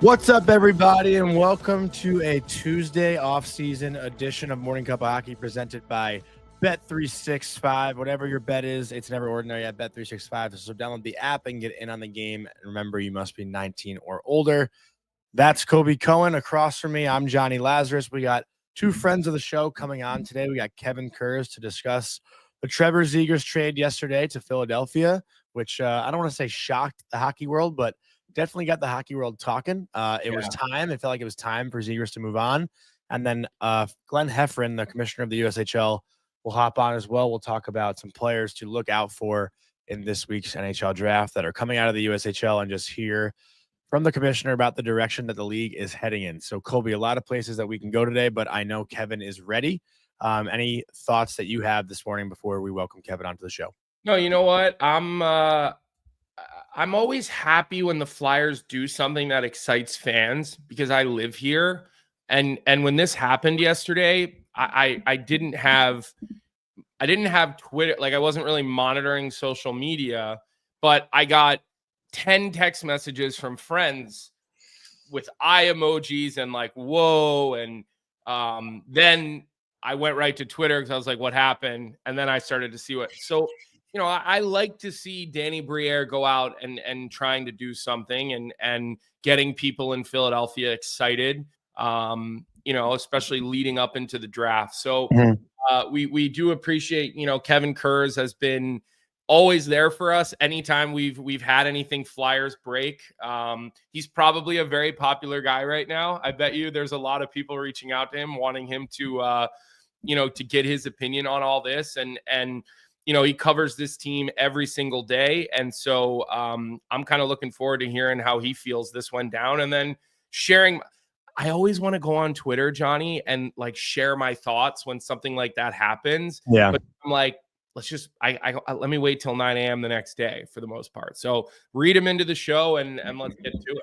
What's up, everybody, and welcome to a Tuesday off-season edition of Morning Cup of Hockey presented by Bet365. Whatever your bet is, it's never ordinary at Bet365. So download the app and get in on the game. And remember, you must be 19 or older. That's Kobe Cohen. Across from me, I'm Johnny Lazarus. We got two friends of the show coming on today. We got Kevin Kurz to discuss the Trevor Zegras trade yesterday to Philadelphia, which I don't want to say shocked the hockey world, but definitely got the hockey world talking. It was time. It felt like it was time for Zegras to move on. And then Glenn Hefferan, the commissioner of the USHL, will hop on as well. We'll talk about some players to look out for in this week's NHL draft that are coming out of the USHL and just hear from the commissioner about the direction that the league is heading in. So, Colby, a lot of places that we can go today, but I know Kevin is ready. Any thoughts that you have this morning before we welcome Kevin onto the show? No, you know what? I'm always happy when the Flyers do something that excites fans because I live here. And when this happened yesterday, I didn't have Twitter. Like, I wasn't really monitoring social media, but I got 10 text messages from friends with eye emojis and like, whoa. And then I went right to Twitter because I was like, what happened? And then I started to see you know, I like to see Danny Briere go out and trying to do something and getting people in Philadelphia excited, you know, especially leading up into the draft. So we do appreciate, you know, Kevin Kurz has been always there for us anytime we've had anything Flyers break. He's probably a very popular guy right now. I bet you there's a lot of people reaching out to him, wanting him to, you know, to get his opinion on all this. And you know, he covers this team every single day. And so I'm kind of looking forward to hearing how he feels this went down and then sharing. I always want to go on Twitter, Johnny, and like share my thoughts when something like that happens. Yeah. But I'm like, let's just, let me wait till 9 a.m. the next day for the most part. So read him into the show and let's get to it.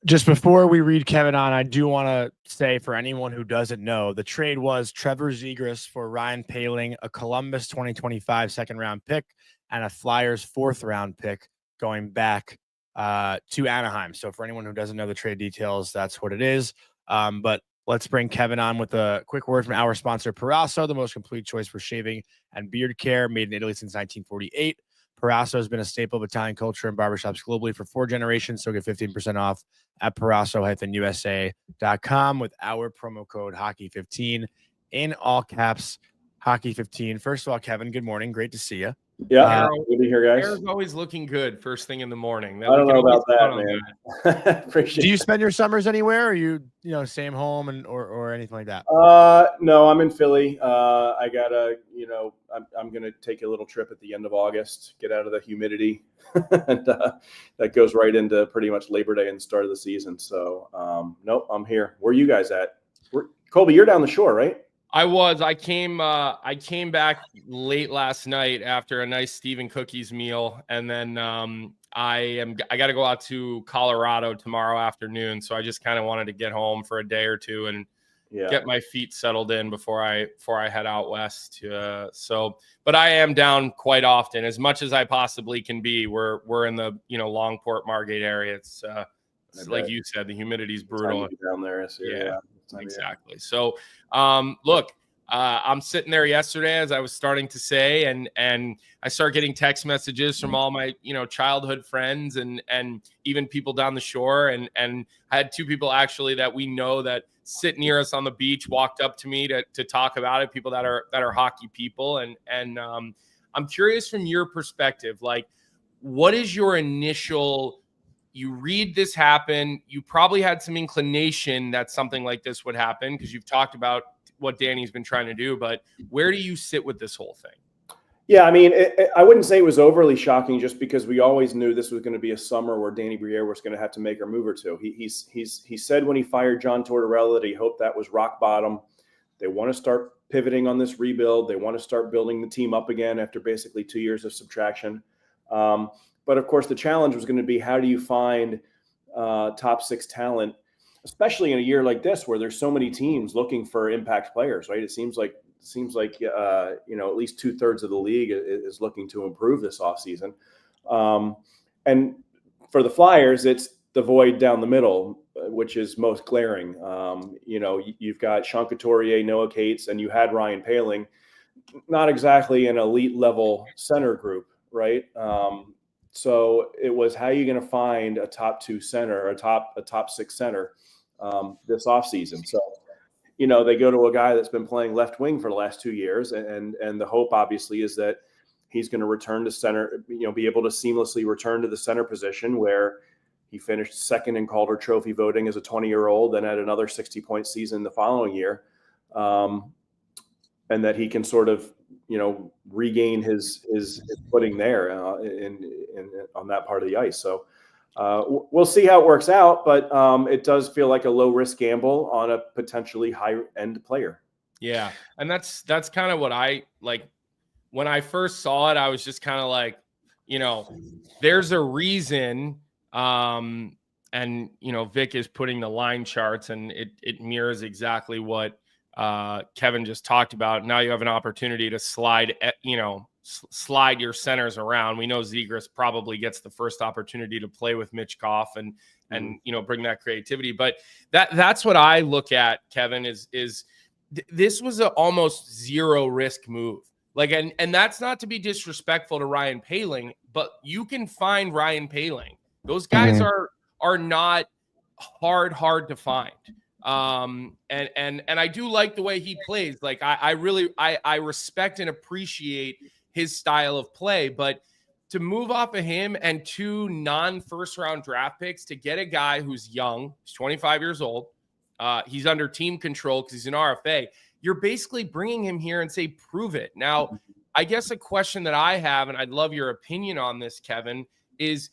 Just before we read Kevin on, I do want to say for anyone who doesn't know, the trade was Trevor Zegras for Ryan Poehling, a Columbus 2025 second-round pick, and a Flyers fourth-round pick going back to Anaheim. So for anyone who doesn't know the trade details, that's what it is. But let's bring Kevin on with a quick word from our sponsor, Proraso, the most complete choice for shaving and beard care, made in Italy since 1948. Proraso has been a staple of Italian culture and barbershops globally for 4 generations, so get 15% off at Proraso-USA.com with our promo code Hockey15 in all caps, Hockey15. First of all, Kevin, good morning. Great to see you. Yeah, good to hear, guys. Hair's always looking good first thing in the morning. I don't know about that, man. Appreciate. Do you spend your summers anywhere? Or you know, same home and or anything like that? No, I'm in Philly. I gotta, you know, I'm gonna take a little trip at the end of August, get out of the humidity, and that goes right into pretty much Labor Day and the start of the season. So, nope, I'm here. Where are you guys at? Colby, you're down the shore, right? I came back late last night after a nice Stephen Cookies meal, and then I got to go out to Colorado tomorrow afternoon. So I just kind of wanted to get home for a day or two and get my feet settled in before I head out west. But I am down quite often, as much as I possibly can be. We're in the, you know, Longport Margate area. It's like you said, the humidity's brutal down there. Yeah. Exactly. So, look, I'm sitting there yesterday, as I was starting to say, and I start getting text messages from all my, you know, childhood friends and even people down the shore. And I had 2 people actually that we know that sit near us on the beach, walked up to me to talk about it. People that are hockey people. And I'm curious from your perspective, like, what is your initial, you read this happen, you probably had some inclination that something like this would happen because you've talked about what Danny's been trying to do, but where do you sit with this whole thing? Yeah, I mean, I wouldn't say it was overly shocking just because we always knew this was going to be a summer where Danny Briere was going to have to make a move or two. He said when he fired John Tortorella that he hoped that was rock bottom. They want to start pivoting on this rebuild. They want to start building the team up again after basically 2 years of subtraction. But of course, the challenge was going to be, how do you find top 6 talent, especially in a year like this where there's so many teams looking for impact players, right? It seems like you know, at least 2/3 of the league is looking to improve this offseason. And for the Flyers, it's the void down the middle which is most glaring. You've got Sean Couturier, Noah Cates, and you had Ryan Poehling, not exactly an elite level center group, right? So it was, how are you going to find a top 2 center or a top 6 center this offseason? So, they go to a guy that's been playing left wing for the last 2 years, and the hope obviously is that he's going to return to center, be able to seamlessly return to the center position where he finished second in Calder Trophy voting as a 20-year-old, and had another 60-point season the following year, and that he can sort of regain his footing there on that part of the ice. So we'll see how it works out, but it does feel like a low risk gamble on a potentially high end player. Yeah, and that's kind of what I like. When I first saw it, I was just kind of like, there's a reason. And Vic is putting the line charts, and it mirrors exactly what Kevin just talked about. Now you have an opportunity to slide your centers around. We know Zegras probably gets the first opportunity to play with Mitch Goff and bring that creativity. But that's what I look at, Kevin, is this was an almost zero risk move. Like, and that's not to be disrespectful to Ryan Poehling, but you can find Ryan Poehling. Those guys are not hard to find. And I do like the way he plays. Like, I really respect and appreciate his style of play, but to move off of him and 2 non-first round draft picks to get a guy who's young, he's 25 years old, he's under team control because he's an RFA. You're basically bringing him here and say, prove it. Now, I guess a question that I have, and I'd love your opinion on this, Kevin, is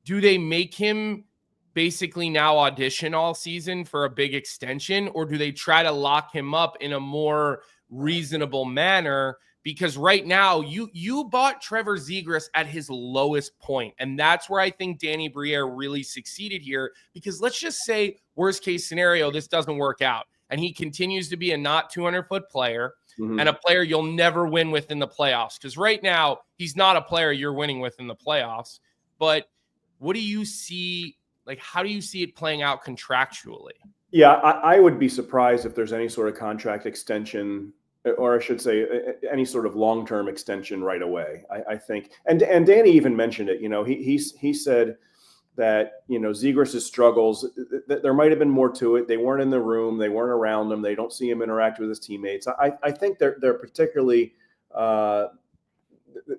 do they make him basically now audition all season for a big extension, or do they try to lock him up in a more reasonable manner? Because right now you bought Trevor Zegras at his lowest point, and that's where I think Danny Briere really succeeded here, because let's just say worst case scenario, this doesn't work out and he continues to be a not 200-foot player and a player you'll never win with in the playoffs, because right now he's not a player you're winning with in the playoffs. But what do you see? Like, how do you see it playing out contractually? Yeah, I would be surprised if there's any sort of contract extension, or I should say any sort of long-term extension right away. I think, and Danny even mentioned it, he said that, Zegras' struggles, there might've been more to it. They weren't in the room. They weren't around him. They don't see him interact with his teammates. I think they're particularly,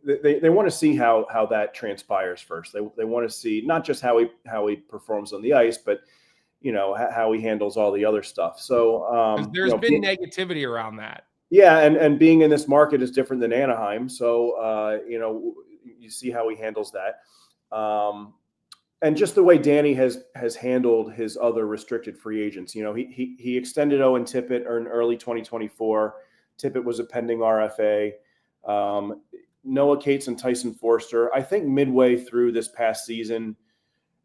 they want to see how that transpires first. They want to see not just how he performs on the ice, but how he handles all the other stuff. So there's been negativity around that. Yeah, and being in this market is different than Anaheim. So you see how he handles that, and just the way Danny has handled his other restricted free agents. He extended Owen Tippett in early 2024. Tippett was a pending RFA. Noah Cates and Tyson Forster, I think midway through this past season,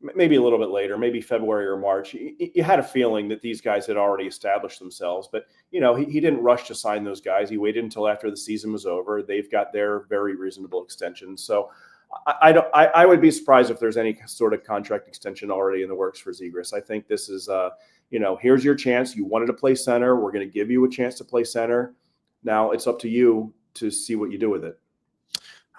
maybe a little bit later, maybe February or March, you had a feeling that these guys had already established themselves. But, he didn't rush to sign those guys. He waited until after the season was over. They've got their very reasonable extensions. So I would be surprised if there's any sort of contract extension already in the works for Zegras. I think this is, here's your chance. You wanted to play center. We're going to give you a chance to play center. Now it's up to you to see what you do with it.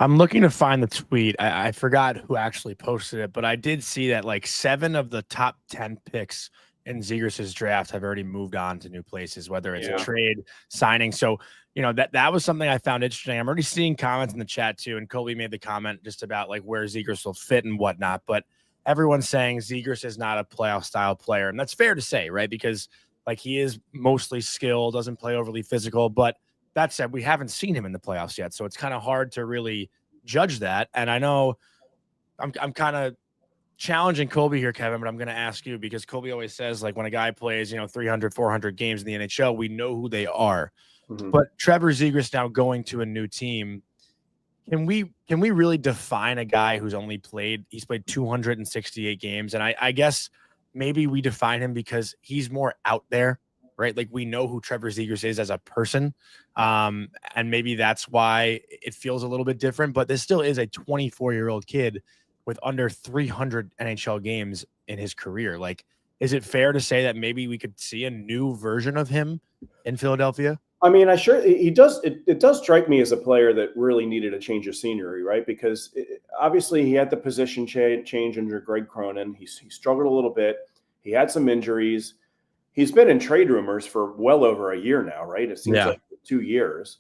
I'm looking to find the tweet. I forgot who actually posted it, but I did see that like 7 of the top 10 picks in Zegras' draft have already moved on to new places, whether it's a trade, signing. So, that was something I found interesting. I'm already seeing comments in the chat too. And Colby made the comment just about like where Zegras will fit and whatnot. But everyone's saying Zegras is not a playoff style player. And that's fair to say, right? Because like he is mostly skilled, doesn't play overly physical, but that said, we haven't seen him in the playoffs yet, so it's kind of hard to really judge that. And I know I'm kind of challenging Colby here, Kevin, but I'm going to ask you, because Colby always says, like, when a guy plays, 300, 400 games in the NHL, we know who they are. But Trevor Zegras now going to a new team, can we really define a guy who's he's played 268 games? And I guess maybe we define him because he's more out there, right? Like, we know who Trevor Zegras is as a person. And maybe that's why it feels a little bit different, but this still is a 24-year-old kid with under 300 NHL games in his career. Like, is it fair to say that maybe we could see a new version of him in Philadelphia? I mean, he does. It does strike me as a player that really needed a change of scenery, right? Because obviously he had the position change under Greg Cronin. He struggled a little bit. He had some injuries. He's been in trade rumors for well over a year now, right? It seems like 2 years.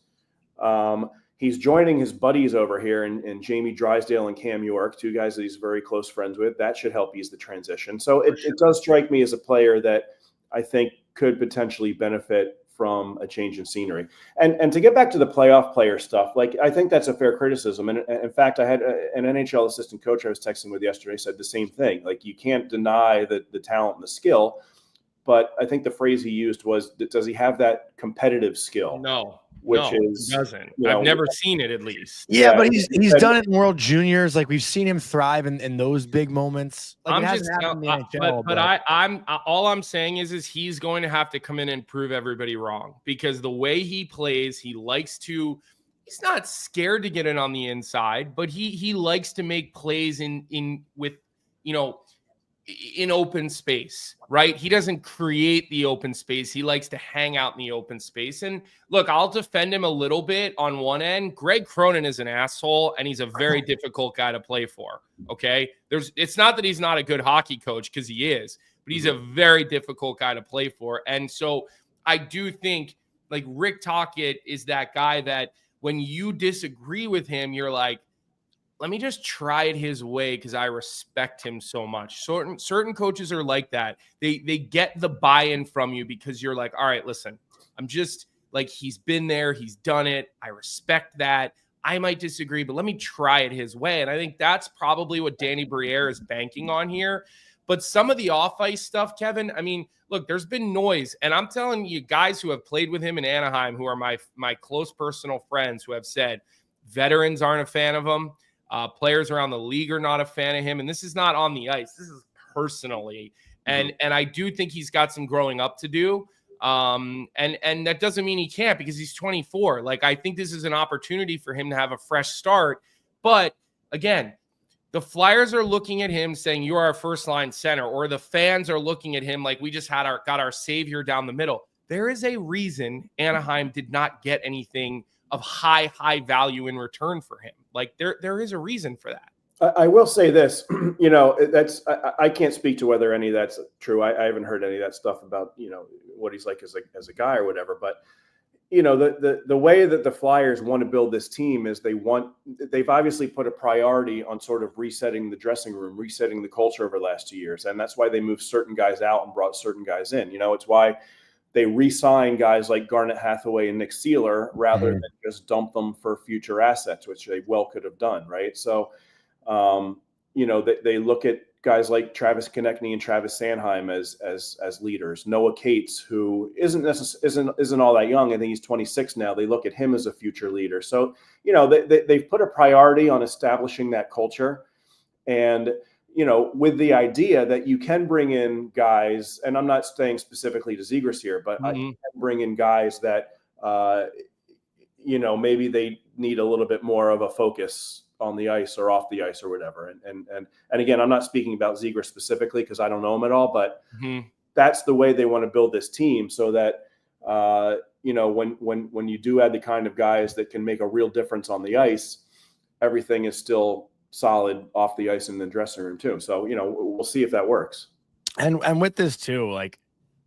He's joining his buddies over here in Jamie Drysdale and Cam York, two guys that he's very close friends with. That should help ease the transition. So it does strike me as a player that I think could potentially benefit from a change in scenery. And to get back to the playoff player stuff, like, I think that's a fair criticism. And in fact, I had an NHL assistant coach I was texting with yesterday said the same thing. Like, you can't deny the talent and the skill, but I think the phrase he used was, does he have that competitive skill? No. He doesn't. I've never seen it, at least. Yeah, but he's done it in World Juniors. Like, we've seen him thrive in those big moments. Like, I'm all I'm saying is he's going to have to come in and prove everybody wrong, because the way he plays, he's not scared to get in on the inside, but he likes to make plays in open space, right? He doesn't create the open space. He likes to hang out in the open space. And look, I'll defend him a little bit on one end. Greg Cronin is an asshole, and he's a very difficult guy to play for. Okay. It's not that he's not a good hockey coach, because he is, but he's a very difficult guy to play for. And so I do think, like, Rick Tocchet is that guy that when you disagree with him, you're like, let me just try it his way because I respect him so much. Certain coaches are like that. They get the buy-in from you because you're like, all right, listen, I'm just like, he's been there, he's done it. I respect that. I might disagree, but let me try it his way. And I think that's probably what Danny Briere is banking on here. But some of the off-ice stuff, Kevin, I mean, look, there's been noise. And I'm telling you, guys who have played with him in Anaheim, who are my close personal friends, who have said veterans aren't a fan of him. Players around the league are not a fan of him. And this is not on the ice. This is personally. And I do think he's got some growing up to do. And that doesn't mean he can't, because he's 24. Like, I think this is an opportunity for him to have a fresh start. But again, the Flyers are looking at him saying, you're our first line center, or the fans are looking at him like we just got our savior down the middle. There is a reason Anaheim did not get anything of high value in return for him. Like, there is a reason for that. I will say this, I can't speak to whether any of that's true. I haven't heard any of that stuff about, what he's like as a guy or whatever, but the way that the Flyers want to build this team is they've obviously put a priority on sort of resetting the dressing room, resetting the culture over the last 2 years. And that's why they moved certain guys out and brought certain guys in. It's why they re-sign guys like Garnet Hathaway and Nick Seeler rather than just dump them for future assets, which they well could have done, right? So, they look at guys like Travis Konechny and Travis Sanheim as leaders. Noah Cates, who isn't all that young. I think he's 26 now. They look at him as a future leader. So, they've put a priority on establishing that culture, and with the idea that you can bring in guys, and I'm not saying specifically to Zegras here, but I can bring in guys that, maybe they need a little bit more of a focus on the ice or off the ice or whatever. And again, I'm not speaking about Zegras specifically because I don't know him at all, but that's the way they want to build this team, so that, when you do add the kind of guys that can make a real difference on the ice, everything is still solid off the ice in the dressing room too. So, we'll see if that works. And with this too, like,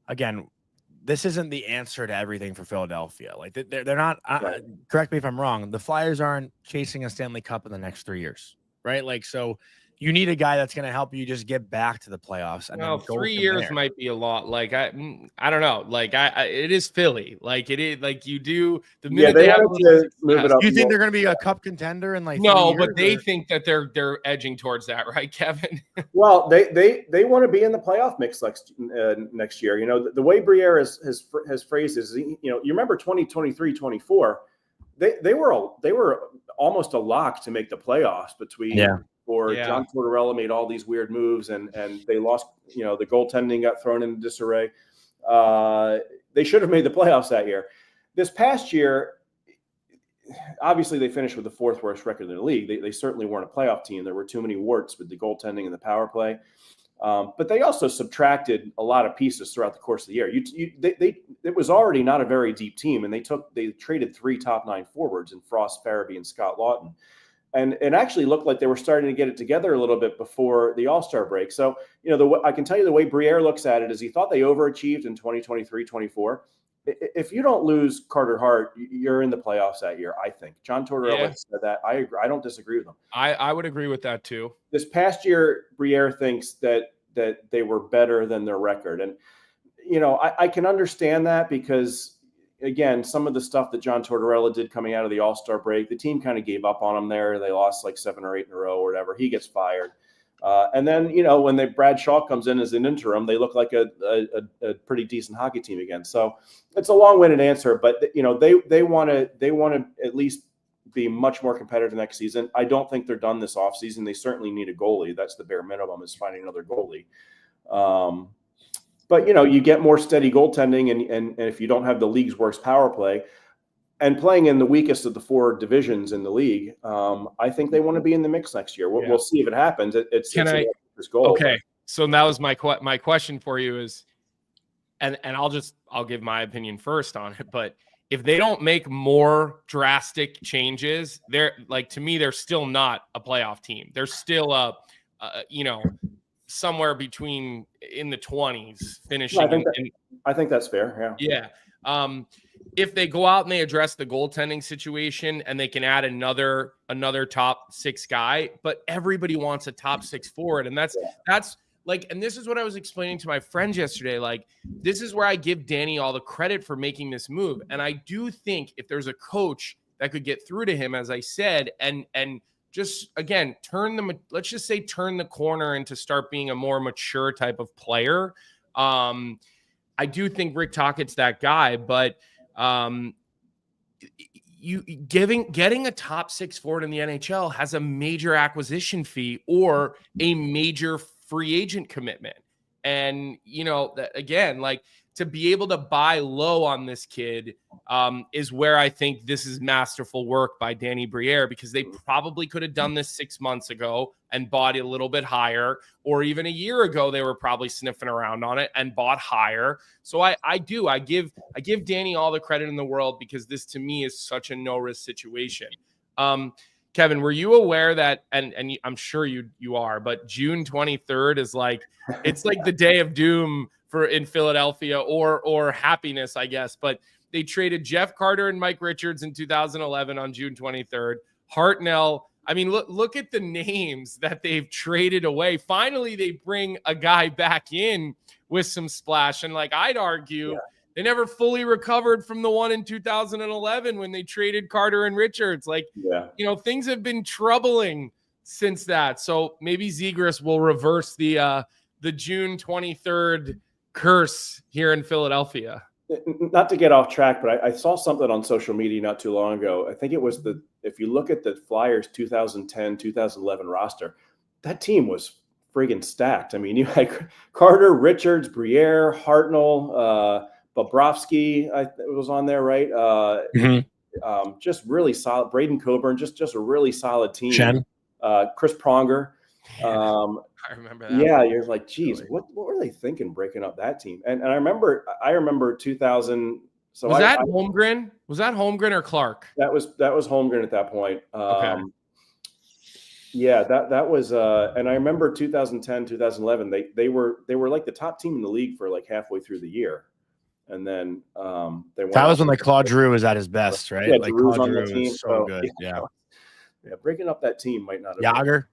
again, this isn't the answer to everything for Philadelphia. Like, they're not, right. Correct me if I'm wrong, the Flyers aren't chasing a Stanley Cup in the next 3 years, right? Like, so you need a guy that's going to help you just get back to the playoffs. And well, 3 years might be a lot. Like, I don't know. Like, it is Philly. Like, it is like you do the minute they have to move it up. Do you think they're going to be a cup contender in like no? But they think that they're edging towards that, right, Kevin? Well, they want to be in the playoff mix next year. The way Briere has phrased is, you remember 2023-24, they were almost a lock to make the playoffs between. Yeah. Or John Tortorella made all these weird moves and they lost, the goaltending got thrown into disarray. They should have made the playoffs that year. This past year, obviously they finished with the fourth worst record in the league. They certainly weren't a playoff team. There were too many warts with the goaltending and the power play. But they also subtracted a lot of pieces throughout the course of the year. It was already not a very deep team, and they traded 3 top 9 forwards in Frost, Farabee, and Scott Lawton. And it actually looked like they were starting to get it together a little bit before the All-Star break. So, I can tell you the way Briere looks at it is he thought they overachieved in 2023-24. If you don't lose Carter Hart, you're in the playoffs that year, I think. John Tortorella said that. I agree. I don't disagree with him. I would agree with that too. This past year, Briere thinks that they were better than their record. And, I can understand that because, again, some of the stuff that John Tortorella did coming out of the All-Star break, the team kind of gave up on him there. They lost like 7 or 8 in a row or whatever. He gets fired. And then, when Brad Shaw comes in as an interim, they look like a pretty decent hockey team again. So it's a long-winded answer, but they want to at least be much more competitive next season. I don't think they're done this offseason. They certainly need a goalie. That's the bare minimum, is finding another goalie. But you get more steady goaltending, and if you don't have the league's worst power play, and playing in the weakest of the 4 divisions in the league, I think they want to be in the mix next year. We'll see if it happens. It's a goal. Okay, so that was my question for you is, and I'll give my opinion first on it. But if they don't make more drastic changes, to me, they're still not a playoff team. They're still somewhere between in the 20s finishing. I think that's fair. Yeah. If they go out and they address the goaltending situation and they can add another top 6 guy, but everybody wants a top 6 forward. And that's like, and this is what I was explaining to my friends yesterday. Like, this is where I give Danny all the credit for making this move. And I do think if there's a coach that could get through to him, as I said, and just, again, turn the corner into start being a more mature type of player. I do think Rick Tockett's that guy, but getting a top 6 forward in the NHL has a major acquisition fee or a major free agent commitment. And, again, like, to be able to buy low on this kid is where I think this is masterful work by Danny Briere, because they probably could have done this 6 months ago and bought a little bit higher, or even a year ago, they were probably sniffing around on it and bought higher. So I give Danny all the credit in the world, because this to me is such a no-risk situation. Kevin, were you aware that, and I'm sure you are, but June 23rd is it's like the day of doom in Philadelphia, or happiness, I guess. But they traded Jeff Carter and Mike Richards in 2011 on June 23rd. Hartnell. I mean, look at the names that they've traded away. Finally, they bring a guy back in with some splash. And I'd argue they never fully recovered from the one in 2011 when they traded Carter and Richards. Things have been troubling since that. So maybe Zegras will reverse the June 23rd curse here in Philadelphia. Not to get off track, but I saw something on social media not too long ago. I think it was if you look at the Flyers 2010, 2011 roster, that team was friggin' stacked. I mean, you had Carter, Richards, Briere, Hartnell, Bobrovsky was on there, right? Just really solid. Braden Coburn, just a really solid team. Shen. Chris Pronger. I remember that. Yeah, you're like, geez, what were they thinking breaking up that team? And I remember 2000. So was that Holmgren? Was that Holmgren or Clark? That was Holmgren at that point. Okay. Yeah, that was and I remember 2010, 2011, they were like the top team in the league for halfway through the year. And then that was when Claude Giroux was at his best, right? Yeah, Claude on Giroux the team, was so good. Yeah, breaking up that team might not have Yager.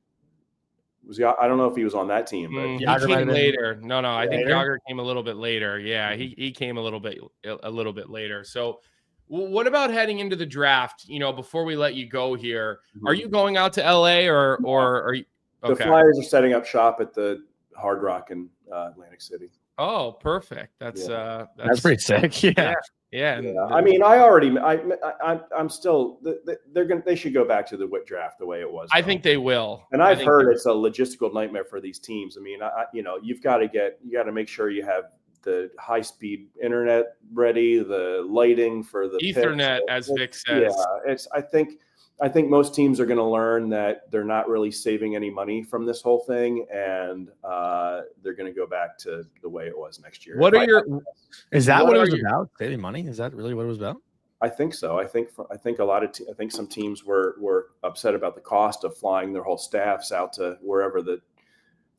I don't know if he was on that team, but he came later. No, I think Yager came a little bit later. Yeah, he came a little bit later. So what about heading into the draft? Before we let you go here, are you going out to LA or are you? Okay. The Flyers are setting up shop at the Hard Rock in Atlantic City. Oh, perfect. That's pretty sick. Yeah. I mean, I'm still. They should go back to the WIT draft the way it was. I think they will. And I've heard it's a logistical nightmare for these teams. I mean, you've got to make sure you have the high-speed internet ready, the lighting for the Ethernet, picks. as Vic says. Yeah, I think I think most teams are going to learn that they're not really saving any money from this whole thing, and they're going to go back to the way it was next year. Is that what it was about? Saving money? Is that really what it was about? I think so. I think I think some teams were upset about the cost of flying their whole staffs out to wherever the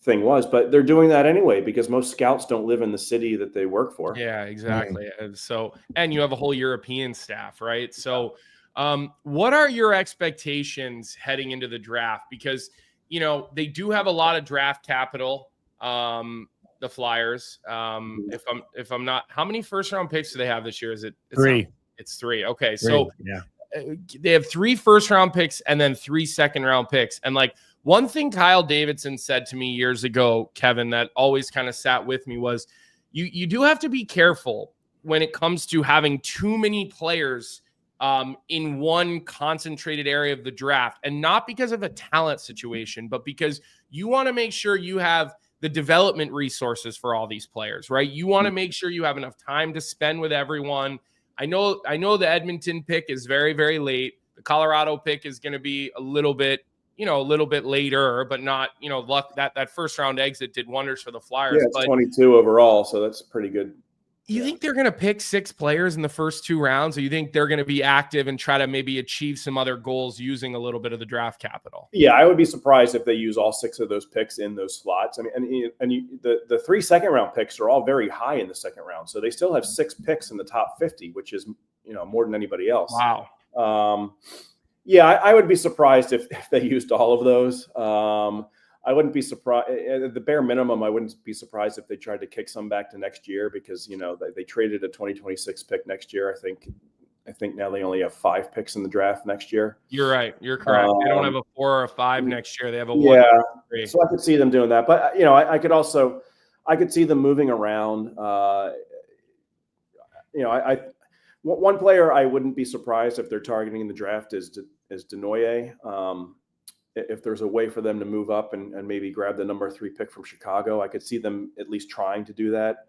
thing was, but they're doing that anyway because most scouts don't live in the city that they work for. Yeah, exactly. And so, and you have a whole European staff, right? So, what are your expectations heading into the draft? Because, they do have a lot of draft capital. The Flyers. If I'm not, how many first round picks do they have this year? Is it 3? It's 3. Okay. 3, So yeah, they have 3 first round picks and then 3 second round picks. And like one thing Kyle Davidson said to me years ago, Kevin, that always kind of sat with me was you do have to be careful when it comes to having too many players in one concentrated area of the draft, and not because of a talent situation, but because you want to make sure you have the development resources for all these players, right? You want to make sure you have enough time to spend with everyone. I know the Edmonton pick is very, very late. The Colorado pick is going to be a little bit later, but not, luck that first round exit did wonders for the Flyers. Yeah, it's 22 overall, so that's pretty good. You think they're going to pick 6 players in the first 2 rounds, or you think they're going to be active and try to maybe achieve some other goals using a little bit of the draft capital? Yeah, I would be surprised if they use all 6 of those picks in those slots. I mean, the 3 second round picks are all very high in the second round, so they still have 6 picks in the top 50, which is more than anybody else. Wow. Yeah, I would be surprised if they used all of those. I wouldn't be surprised at the bare minimum. I wouldn't be surprised if they tried to kick some back to next year because, they traded a 2026 pick next year. I think now they only have 5 picks in the draft next year. You're right. You're correct. They don't have a 4 or a 5 next year. They have a 1 yeah, or 3. So I could see them doing that, but I could see them moving around. One player I wouldn't be surprised if they're targeting in the draft is Denoyer. If there's a way for them to move up and maybe grab the number 3 pick from Chicago, I could see them at least trying to do that.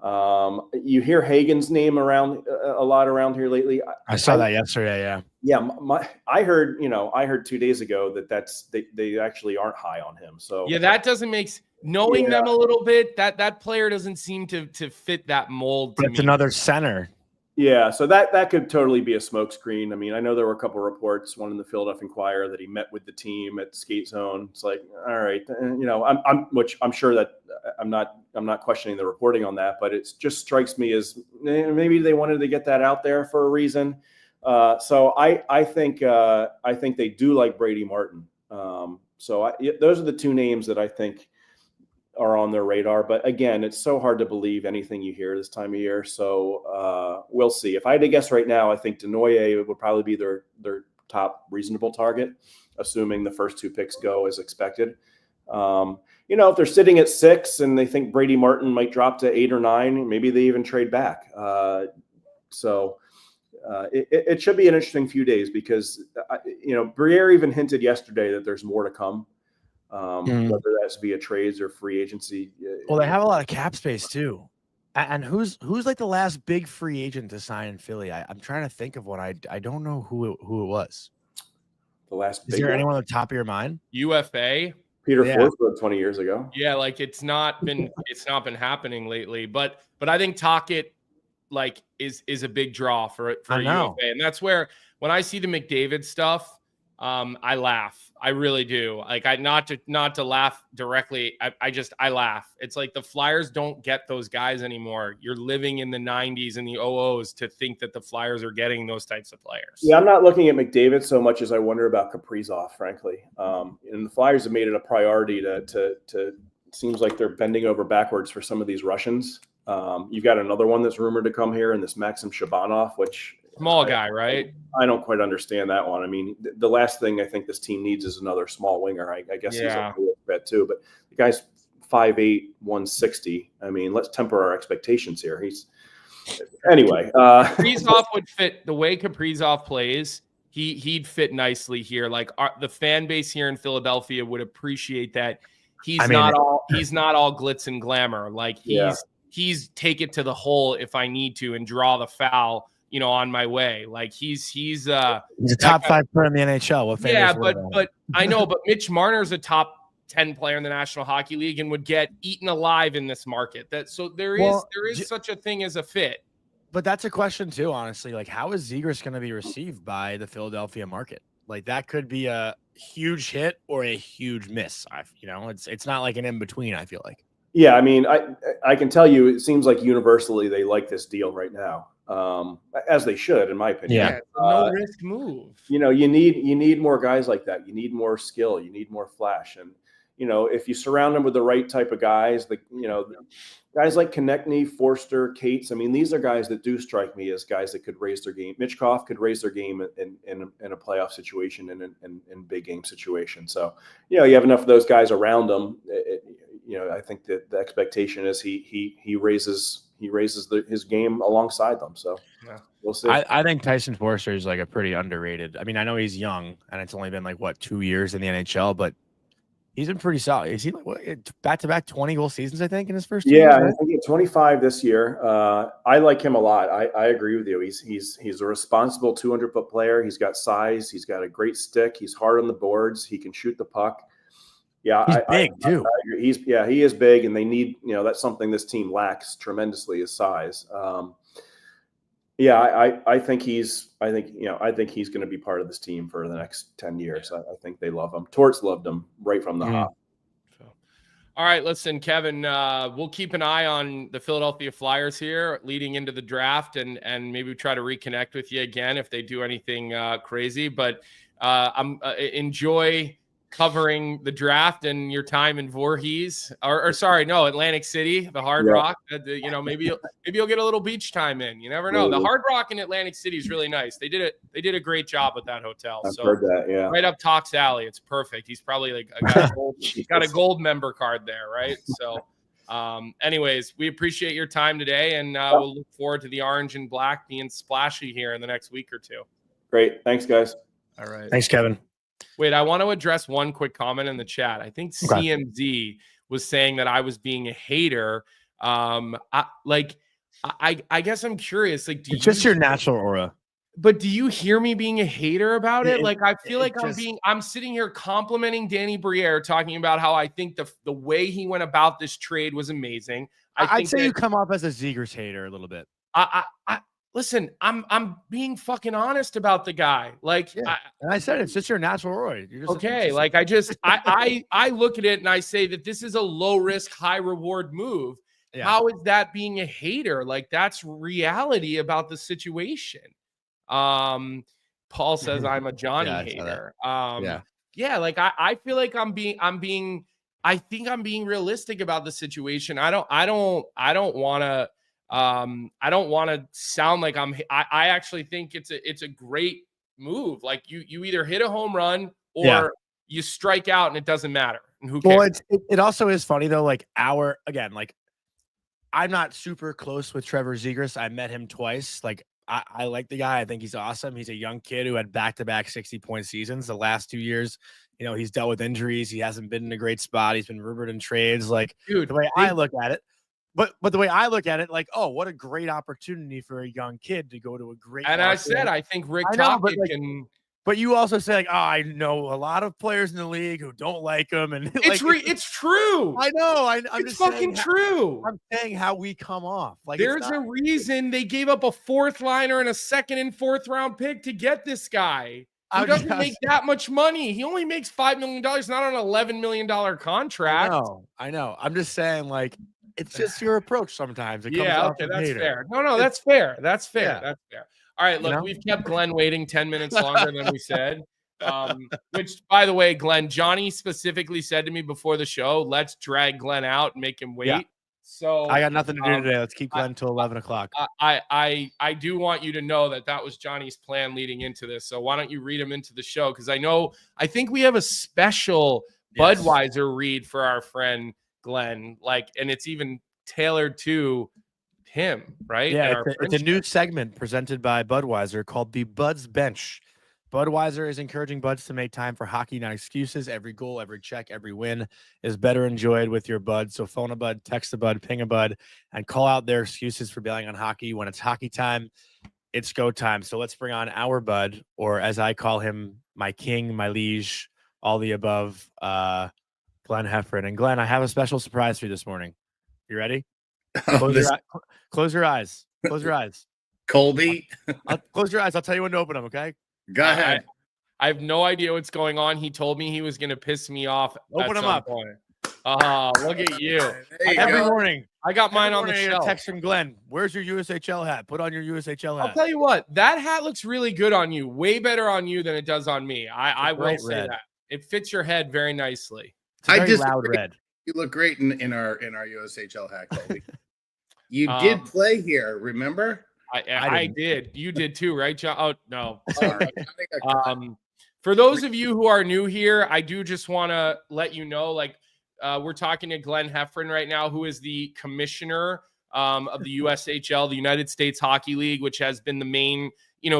You hear Hagen's name around a lot around here lately. I saw that yesterday. Yeah. Yeah. I heard 2 days ago that they actually aren't high on him. So yeah, that doesn't make knowing them a little bit. That player doesn't seem to fit that mold. But it's another center. Yeah, so that could totally be a smokescreen. I mean, I know there were a couple of reports, one in the Philadelphia Inquirer, that he met with the team at the skate zone. It's like, all right, which I'm sure that I'm not questioning the reporting on that, but it just strikes me as maybe they wanted to get that out there for a reason. So I think they do like Brady Martin. Those are the 2 names that I think are on their radar. But again, it's so hard to believe anything you hear this time of year. So we'll see. If I had to guess right now, I think Denoyer would probably be their top reasonable target, assuming the first 2 picks go as expected. If they're sitting at 6 and they think Brady Martin might drop to 8 or 9, maybe they even trade back. It should be an interesting few days because, Briere even hinted yesterday that there's more to come. Whether that's via trades or free agency. Well, they have a lot of cap space too. And who's like the last big free agent to sign in Philly? I'm trying to think of one. I don't know who it was. The last. Is there anyone on the top of your mind? UFA. Peter Forsberg 20 years ago. Yeah, like it's not been happening lately. But I think Tocchet is a big draw for UFA, and that's where when I see the McDavid stuff, I laugh. I really do. Like not to laugh directly. I laugh. It's like the Flyers don't get those guys anymore. You're living in the 90s and the 00s to think that the Flyers are getting those types of players. Yeah, I'm not looking at McDavid so much as I wonder about Kaprizov, frankly. And the Flyers have made it a priority to seems like they're bending over backwards for some of these Russians. You've got another one that's rumored to come here, and this Maxim Shabanov, which small guy, right? I don't quite understand that one. I mean, the last thing I think this team needs is another small winger. I guess he's a bet too, but the guy's 5'8", 160. I mean, let's temper our expectations here. Anyway. Kaprizov would fit the way Kaprizov plays. He'd fit nicely here. Like the fan base here in Philadelphia would appreciate that. He's not all glitz and glamour. Like he's take it to the hole if I need to and draw the foul, on my way. Like he's a top 5 player in the NHL. But I know, but Mitch Marner's a top 10 player in the National Hockey League and would get eaten alive in this market. There is such a thing as a fit. But that's a question too, honestly. Like, how is Zegras going to be received by the Philadelphia market? Like, that could be a huge hit or a huge miss. It's not like an in between. I feel like. Yeah, I mean, I can tell you, it seems like universally they like this deal right now, as they should, in my opinion. Yeah, no risk move. You need more guys like that. You need more skill. You need more flash, and if you surround them with the right type of guys, guys like Konechny, Forster, Cates. I mean, these are guys that do strike me as guys that could raise their game. Mitchkov could raise their game in a playoff situation and in big game situation. So, you have enough of those guys around them. I think that the expectation is he raises his game alongside them. So we'll see. I think Tyson Forster is like a pretty underrated. I mean, I know he's young and it's only been 2 years in the NHL, but he's been pretty solid. Is he back-to-back 20-goal seasons, I think, in his first 2 years? Yeah, I think he's 25 this year. I like him a lot. I agree with you. He's a responsible 200-foot player. He's got size. He's got a great stick. He's hard on the boards. He can shoot the puck. Yeah, he's big too. He is big, and they need that's something this team lacks tremendously is size. I think he's going to be part of this team for the next 10 years. I think they love him. Torts loved him right from the hop. All right, listen, Kevin, we'll keep an eye on the Philadelphia Flyers here leading into the draft and maybe try to reconnect with you again if they do anything crazy. But enjoy covering the draft and your time in Voorhees Atlantic City, the Hard Rock. Maybe you'll get a little beach time in. You never know. The Hard Rock in Atlantic City is really nice. They did a great job with that hotel. I've heard that, yeah. Right up Talks Alley. It's perfect. He's probably got a gold member card there, right? So anyways, we appreciate your time today, and we'll look forward to the orange and black being splashy here in the next week or two. Great. Thanks, guys. All right. Thanks, Kevin. Wait, I want to address one quick comment in the chat. I think CMZ was saying that I was being a hater. I guess I'm curious. Like, it's just your natural aura. But do you hear me being a hater about it? Like, I feel like I'm sitting here complimenting Danny Briere, talking about how I think the way he went about this trade was amazing. I'd say you come off as a Zegras hater a little bit. Listen, I'm being fucking honest about the guy. Like, and I said it's just your natural aura. Okay, like I look at it and I say that this is a low risk, high reward move. Yeah. How is that being a hater? Like, that's reality about the situation. Paul says I'm a Johnny hater. Like I feel like I'm being realistic about the situation. I don't want to sound like I actually think it's a great move. Like you either hit a home run or you strike out and it doesn't matter. And who cares? Well, it also is funny though. Like I'm not super close with Trevor Zegras. I met him twice. Like I like the guy. I think he's awesome. He's a young kid who had back-to-back 60-point seasons. The last 2 years, he's dealt with injuries. He hasn't been in a great spot. He's been rumored in trades. Like, dude, the way I look at it. But the way I look at it, like, oh, what a great opportunity for a young kid to go to a great. And market. I said, I think Rick Tocchet can. But you also say, like, oh, I know a lot of players in the league who don't like him, and it's true. I know. It's just fucking true. I'm saying how we come off. Like, there's a reason they gave up a 4th liner and a 2nd and 4th round pick to get this guy. He doesn't make that much money. He only makes $5 million, not on an $11 million contract. I know. I'm just saying, like, it's just your approach sometimes. Okay, that's fair. No, that's fair. That's fair. That's fair. All right, look, we've kept Glenn waiting 10 minutes longer than we said. Which, by the way, Glenn, Johnny specifically said to me before the show, let's drag Glenn out and make him wait. Yeah. So I got nothing to do today. Let's keep Glenn till 11 o'clock. I do want you to know that was Johnny's plan leading into this. So why don't you read him into the show? Because I think we have a special Budweiser read for our friend Glenn. And it's even tailored to him, right? Yeah, it's a new segment presented by Budweiser called the Buds Bench. Budweiser is encouraging buds to make time for hockey, not excuses. Every goal, every check, every win is better enjoyed with your bud. So phone a bud, text a bud, ping a bud, and call out their excuses for bailing on hockey when it's hockey time. it's go time. So let's bring on our bud, or as I call him, my king, my liege, all the above, Glenn Hefferan. And Glenn, I have a special surprise for you this morning. You ready? Close your eyes. Close your eyes. Colby. Close your eyes. I'll tell you when to open them, okay? Go ahead. I have no idea what's going on. He told me he was going to piss me off. Open them up. Look at you. Every morning. I got mine on the shelf. Text from Glenn. Where's your USHL hat? Put on your USHL hat. I'll tell you what. That hat looks really good on you. Way better on you than it does on me. I will say that. It fits your head very nicely. It's a very loud red. You look great in our USHL hat, Colby. You did play here, remember? I did. You did too, right, John? Oh, no. Sorry. For those of you who are new here, I do just want to let you know, we're talking to Glenn Hefferan right now, who is the commissioner of the USHL, the United States Hockey League, which has been the main,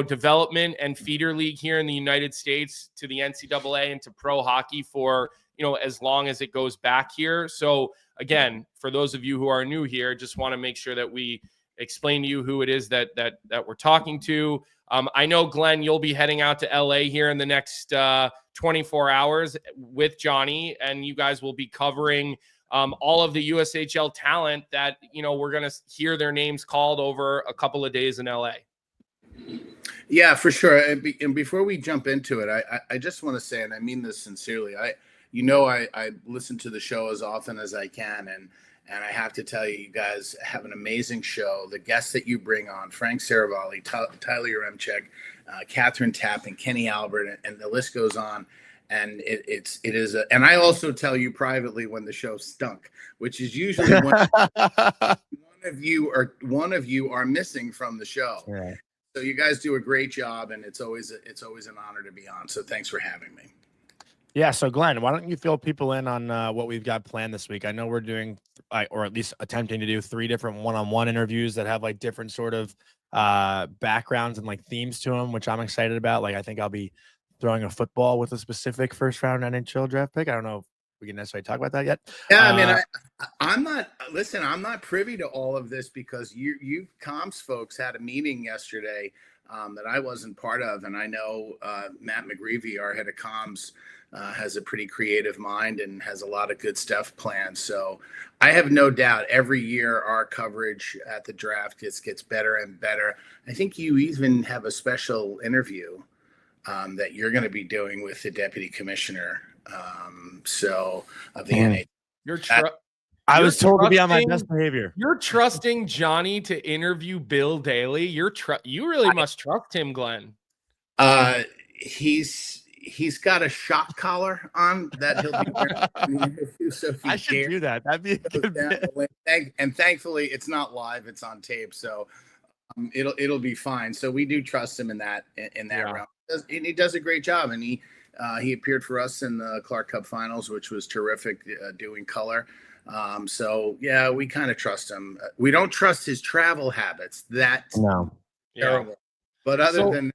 development and feeder league here in the United States to the NCAA and to pro hockey for, as long as it goes back here. So again, for those of you who are new here, just want to make sure that we explain to you who it is that we're talking to. I know, Glenn, you'll be heading out to LA here in the next 24 hours with Jonny, and you guys will be covering all of the USHL talent that, we're going to hear their names called over a couple of days in LA. Yeah, for sure. And before we jump into it, I just want to say, and I mean this sincerely, I listen to the show as often as I can, and I have to tell you, you guys have an amazing show. The guests that you bring on, Frank Saravalli, Tyler Yaremchuk, Catherine Tapp, and Kenny Albert, and the list goes on. And it is and I also tell you privately when the show stunk, which is usually when one of you are missing from the show. Right. So you guys do a great job, and it's always an honor to be on. So thanks for having me. Yeah. So Glenn, why don't you fill people in on what we've got planned this week? I know we're doing, or at least attempting to do, 3 different one-on-one interviews that have different sort of backgrounds and themes to them, which I'm excited about. I think I'll be throwing a football with a specific first round NHL draft pick. I don't know if we can necessarily talk about that yet. Yeah, I mean, I'm not privy to all of this because you comms folks had a meeting yesterday that I wasn't part of. And I know Matt McGreevy, our head of comms, has a pretty creative mind and has a lot of good stuff planned. So I have no doubt every year our coverage at the draft gets better and better. I think you even have a special interview that you're going to be doing with the deputy commissioner of the NHL. I was told to be on my best behavior. You're trusting Jonny to interview Bill Daly. You really must trust him, Glenn. He's got a shock collar on that he'll be wearing. So I should do that. That'd be a good bit. And thankfully, it's not live; it's on tape, so it'll be fine. So we do trust him in that realm. And he does a great job, and he appeared for us in the Clark Cup Finals, which was terrific, doing color. So yeah, we kind of trust him. We don't trust his travel habits. That's terrible. Yeah. But other than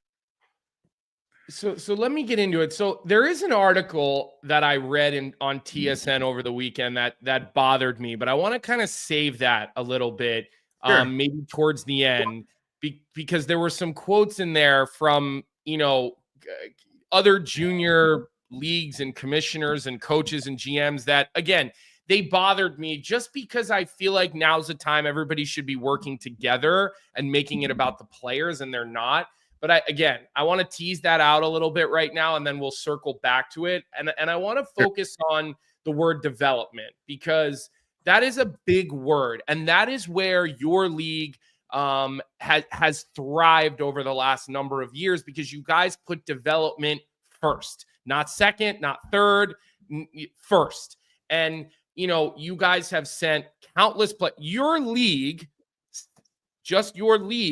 So let me get into it. So there is an article that I read on TSN over the weekend that bothered me, but I want to kind of save that a little bit, maybe towards the end, because there were some quotes in there from, other junior leagues and commissioners and coaches and GMs that, again, they bothered me just because I feel like now's the time everybody should be working together and making it about the players, and they're not. But I want to tease that out a little bit right now, and then we'll circle back to it. And I want to focus on the word development, because that is a big word. And that is where your league has thrived over the last number of years, because you guys put development first, not second, not third, first. And, you guys have sent countless your league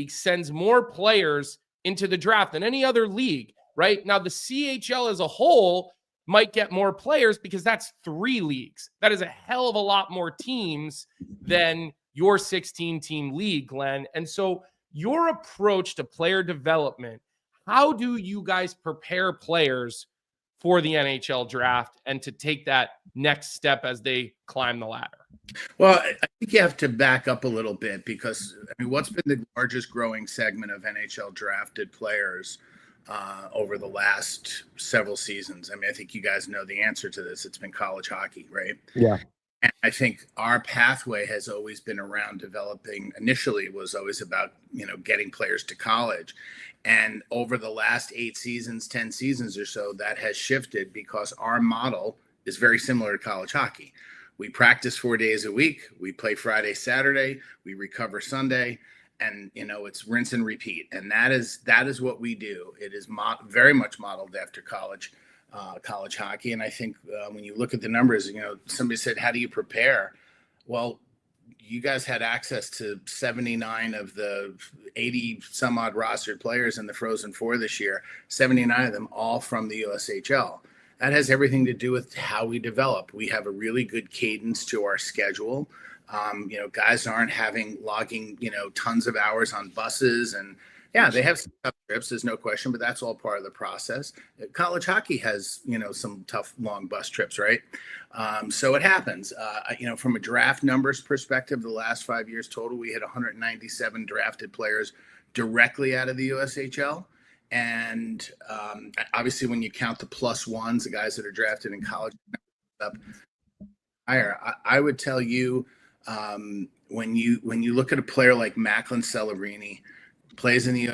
sends more players into the draft than any other league, right? Now, the CHL as a whole might get more players because that's 3 leagues. That is a hell of a lot more teams than your 16-team league, Glenn. And so your approach to player development, how do you guys prepare players for the NHL draft and to take that next step as they climb the ladder? Well, I think you have to back up a little bit because, I mean, what's been the largest growing segment of NHL drafted players over the last several seasons? I mean, I think you guys know the answer to this. It's been college hockey, right? Yeah. And I think our pathway has always been around developing. Initially, it was always about, getting players to college. And over the last 8 seasons, 10 seasons or so, that has shifted because our model is very similar to college hockey. We practice 4 days a week. We play Friday, Saturday. We recover Sunday. And, it's rinse and repeat. And that is what we do. It is very much modeled after college hockey. And I think when you look at the numbers, somebody said, how do you prepare? Well, you guys had access to 79 of the 80 some odd rostered players in the Frozen Four this year, 79 of them all from the USHL. That has everything to do with how we develop. We have a really good cadence to our schedule. Guys aren't logging, tons of hours on buses, and yeah, they have some tough trips. There's no question, but that's all part of the process. College hockey has, some tough long bus trips, right? So it happens. From a draft numbers perspective, the last 5 years total, we had 197 drafted players directly out of the USHL. And obviously, when you count the plus ones, the guys that are drafted in college, up higher. I would tell you, when you look at a player like Macklin Celebrini, plays in the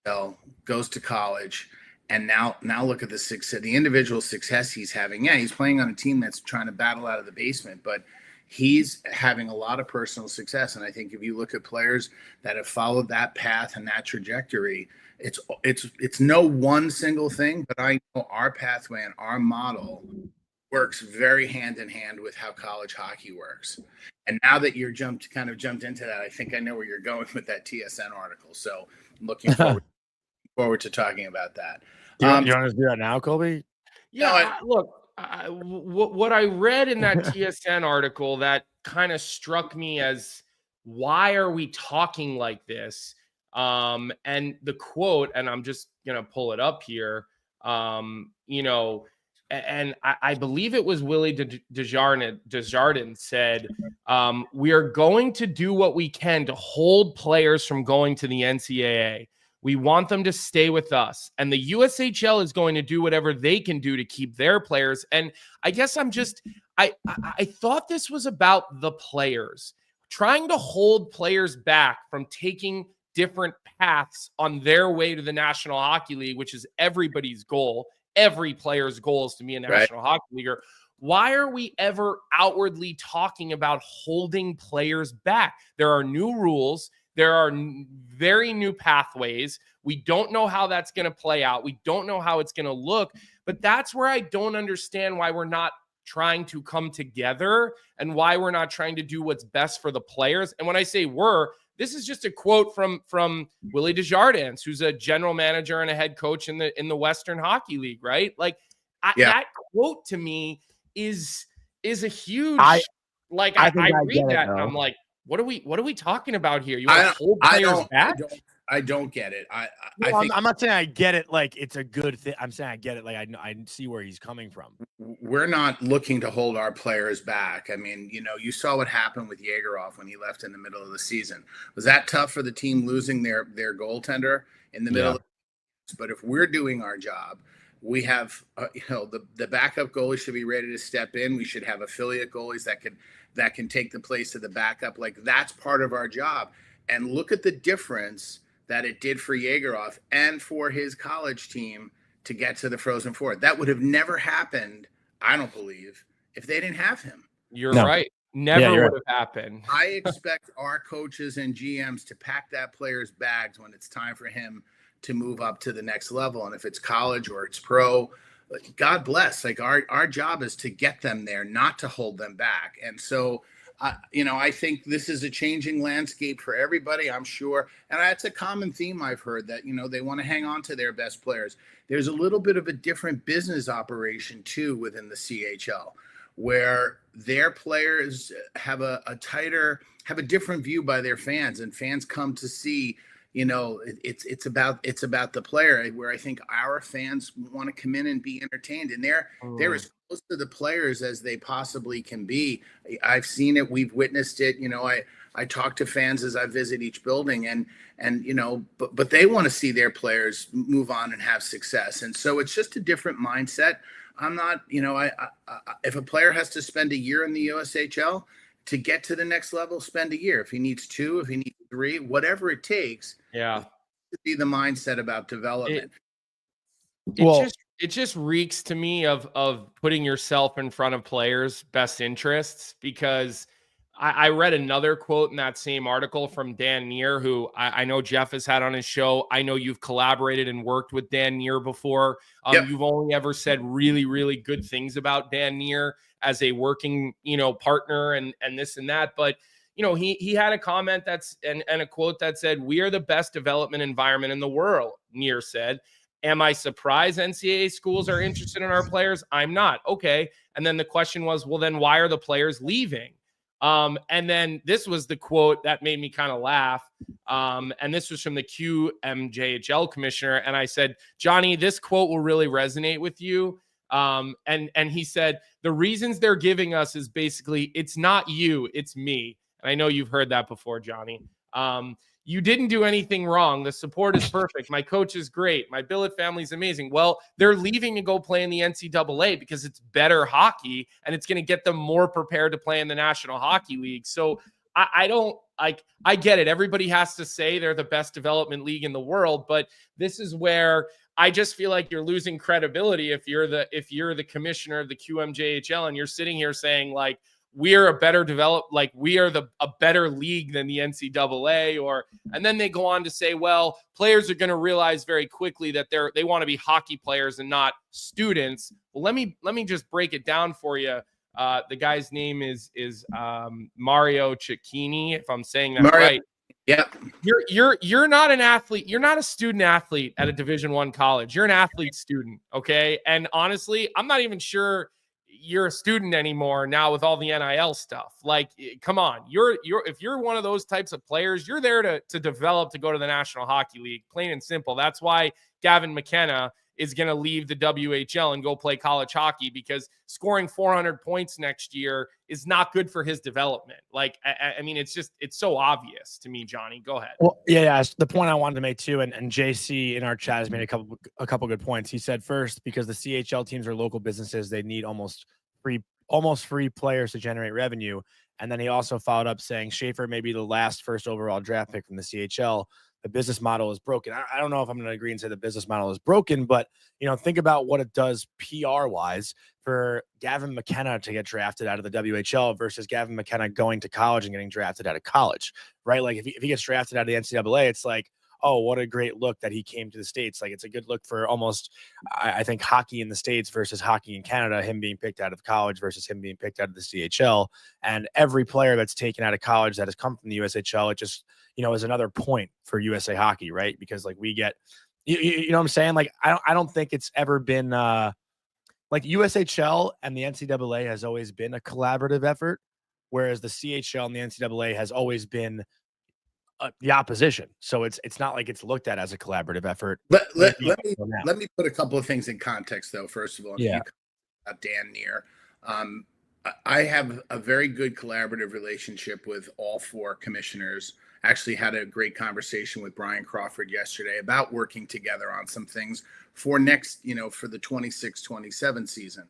USHL, goes to college, and now look at the individual success he's having. Yeah, he's playing on a team that's trying to battle out of the basement, but he's having a lot of personal success. And I think if you look at players that have followed that path and that trajectory, it's no one single thing, but I know our pathway and our model works very hand in hand with how college hockey works. And now that you're jumped into that, I think I know where you're going with that TSN article. So I'm looking forward to talking about that. You want to do that now, Colby? Yeah, look, what I read in that TSN article that kind of struck me as, why are we talking like this? And the quote, and I'm just going to pull it up here, and I believe it was Willie Desjardins said, we are going to do what we can to hold players from going to the NCAA. We want them to stay with us. And the USHL is going to do whatever they can do to keep their players. And I guess I thought this was about the players, trying to hold players back from taking different paths on their way to the National Hockey League, which is everybody's goal. Every player's goal is to be a National Hockey Leaguer. Why are we ever outwardly talking about holding players back? There are new rules. There are very new pathways. We don't know how that's going to play out. We don't know how it's going to look. But that's where I don't understand why we're not trying to come together and why we're not trying to do what's best for the players. And when I say this is just a quote from Willie Desjardins, who's a general manager and a head coach in the Western Hockey League, right? Like that quote to me is a huge. I read that and I'm like, what are we talking about here? You want to hold players back? I don't get it. I'm not saying I get it like it's a good thing. I'm saying I get it like I see where he's coming from. We're not looking to hold our players back. I mean, you saw what happened with Zegras when he left in the middle of the season. Was that tough for the team losing their goaltender in the middle? But if we're doing our job, we have the backup goalie should be ready to step in. We should have affiliate goalies that can take the place of the backup. Like, that's part of our job. And look at the difference that it did for Zegras and for his college team to get to the Frozen Four. That would have never happened, I don't believe, if they didn't have him. You're right. Never would have happened. I expect our coaches and GMs to pack that player's bags when it's time for him to move up to the next level. And if it's college or it's pro, God bless. Like, our job is to get them there, not to hold them back. And so, I think this is a changing landscape for everybody, I'm sure. And that's a common theme I've heard, that, they want to hang on to their best players. There's a little bit of a different business operation, too, within the CHL, where their players have a different view by their fans, and fans come to see, it's about the player, where I think our fans want to come in and be entertained, and they're as close to the players as they possibly can be. I've seen it, we've witnessed it. I talk to fans as I visit each building, and but they want to see their players move on and have success, and so it's just a different mindset. I'm not, if a player has to spend a year in the USHL to get to the next level, spend a year. If he needs 2, if he needs 3, whatever it takes. Yeah. To be the mindset about development. It just reeks to me of putting yourself in front of players' best interests, because I read another quote in that same article from Dan Neer, who I know Jeff has had on his show. I know you've collaborated and worked with Dan Neer before. Yep. You've only ever said really, really good things about Dan Neer as a working, partner and this and that. But, he had a comment and a quote that said, "We are the best development environment in the world," Neer said. Am I surprised NCAA schools are interested in our players? I'm not. Okay. And then the question was, well, then why are the players leaving? And then this was the quote that made me kind of laugh. And this was from the QMJHL commissioner. And I said, "Jonny, this quote will really resonate with you." And he said, "The reasons they're giving us is basically, it's not you, it's me." And I know you've heard that before, Jonny. You didn't do anything wrong. The support is perfect. My coach is great. My billet family is amazing. Well, they're leaving to go play in the NCAA because it's better hockey, and it's going to get them more prepared to play in the National Hockey League. So I don't like, I get it. Everybody has to say they're the best development league in the world, but this is where I just feel like you're losing credibility if you're the commissioner of the QMJHL and you're sitting here saying, like, we are a better a better league than the NCAA, and then they go on to say, well, players are going to realize very quickly that they want to be hockey players and not students. Well, let me just break it down for you. The guy's name is Mario Cecchini, if I'm saying that right. Yeah. You're not an athlete. You're not a student athlete at a Division I college. You're an athlete student. Okay. And honestly, I'm not even sure you're a student anymore now with all the NIL stuff. Like, come on, if you're one of those types of players, you're there to develop, to go to the National Hockey League, plain and simple. That's why Gavin McKenna is going to leave the WHL and go play college hockey, because scoring 400 points next year is not good for his development. Like, I mean, it's so obvious to me, Jonny. Go ahead. Well, yeah. The point I wanted to make too, and JC in our chat has made a couple good points. He said, first, because the CHL teams are local businesses, they need almost free players to generate revenue. And then he also followed up saying Schaefer may be the last first overall draft pick from the CHL. The business model is broken. I don't know if I'm going to agree and say the business model is broken, but think about what it does PR wise for Gavin McKenna to get drafted out of the WHL versus Gavin McKenna going to college and getting drafted out of college, right? Like if he gets drafted out of the NCAA, it's like, oh, what a great look that he came to the States. Like, it's a good look for almost, I think, hockey in the States versus hockey in Canada, him being picked out of college versus him being picked out of the CHL. And every player that's taken out of college that has come from the USHL, it just, is another point for USA Hockey, right? Because like we get, you know what I'm saying? Like, I don't think it's ever been like USHL and the NCAA has always been a collaborative effort, whereas the CHL and the NCAA has always been the opposition. So it's not like it's looked at as a collaborative effort. Let me put a couple of things in context, though. First of all, yeah, Dan Neer. I have a very good collaborative relationship with all 4 commissioners. Actually had a great conversation with Brian Crawford yesterday about working together on some things for next, for the 26-27 season.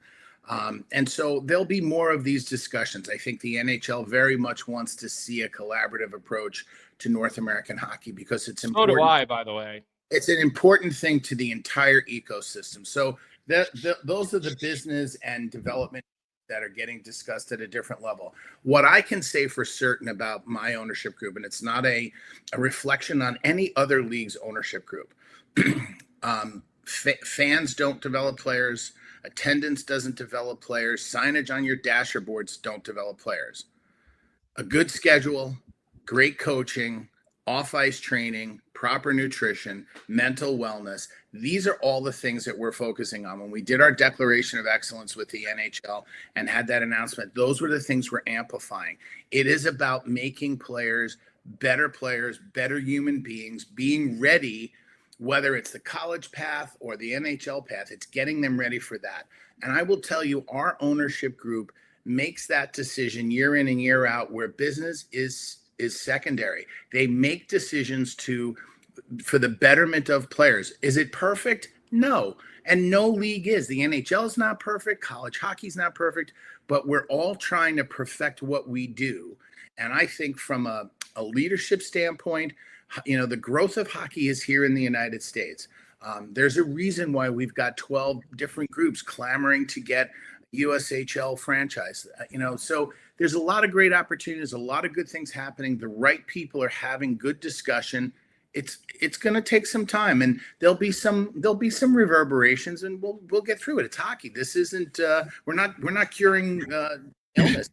And so there'll be more of these discussions. I think the NHL very much wants to see a collaborative approach to North American hockey because it's important. So do I, by the way. It's an important thing to the entire ecosystem. So those are the business and development that are getting discussed at a different level. What I can say for certain about my ownership group, and it's not a reflection on any other league's ownership group, fans don't develop players. Attendance doesn't develop players. Signage on your dasher boards don't develop players. A good schedule, great coaching, off-ice training, proper nutrition, mental wellness. These are all the things that we're focusing on. When we did our declaration of excellence with the NHL and had that announcement, those were the things we're amplifying. It is about making players better players, better human beings, being ready, whether it's the college path or the NHL path, it's getting them ready for that. And I will tell you, our ownership group makes that decision year in and year out, where business is secondary. They make decisions for the betterment of players. Is it perfect? No. And no league is. The NHL is not perfect. College hockey is not perfect, but we're all trying to perfect what we do. And I think from a leadership standpoint, the growth of hockey is here in the United States. There's a reason why we've got 12 different groups clamoring to get USHL franchise. So there's a lot of great opportunities, a lot of good things happening. The right people are having good discussion. It's going to take some time, and there'll be some reverberations, and we'll get through it. It's hockey. This isn't we're not curing illness.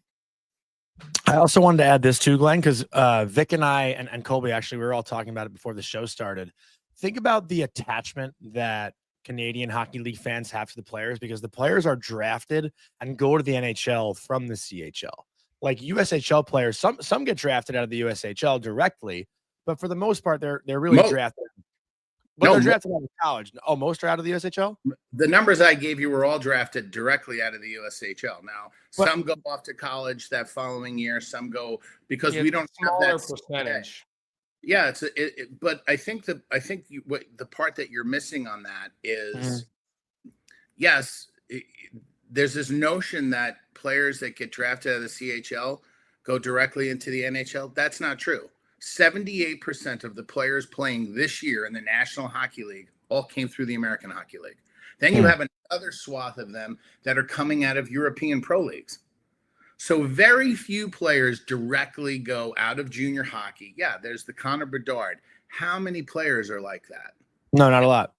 I also wanted to add this too, Glenn, because Vic and I and Colby, actually, we were all talking about it before the show started. Think about the attachment that Canadian Hockey League fans have to the players, because the players are drafted and go to the NHL from the CHL. Like USHL players, some get drafted out of the USHL directly, but for the most part, they're really drafted. But they're drafted out of college. Oh, most are out of the USHL? The numbers I gave you were all drafted directly out of the USHL. Now, some go off to college that following year. Some go because we don't have that percentage. Yeah, but I think the part that you're missing on that is, yes, there's this notion that players that get drafted out of the CHL go directly into the NHL. That's not true. 78% of the players playing this year in the National Hockey League all came through the American Hockey League. Then you have another swath of them that are coming out of European pro leagues. So very few players directly go out of junior hockey. Yeah, there's the Connor Bedard. How many players are like that? No, not a lot.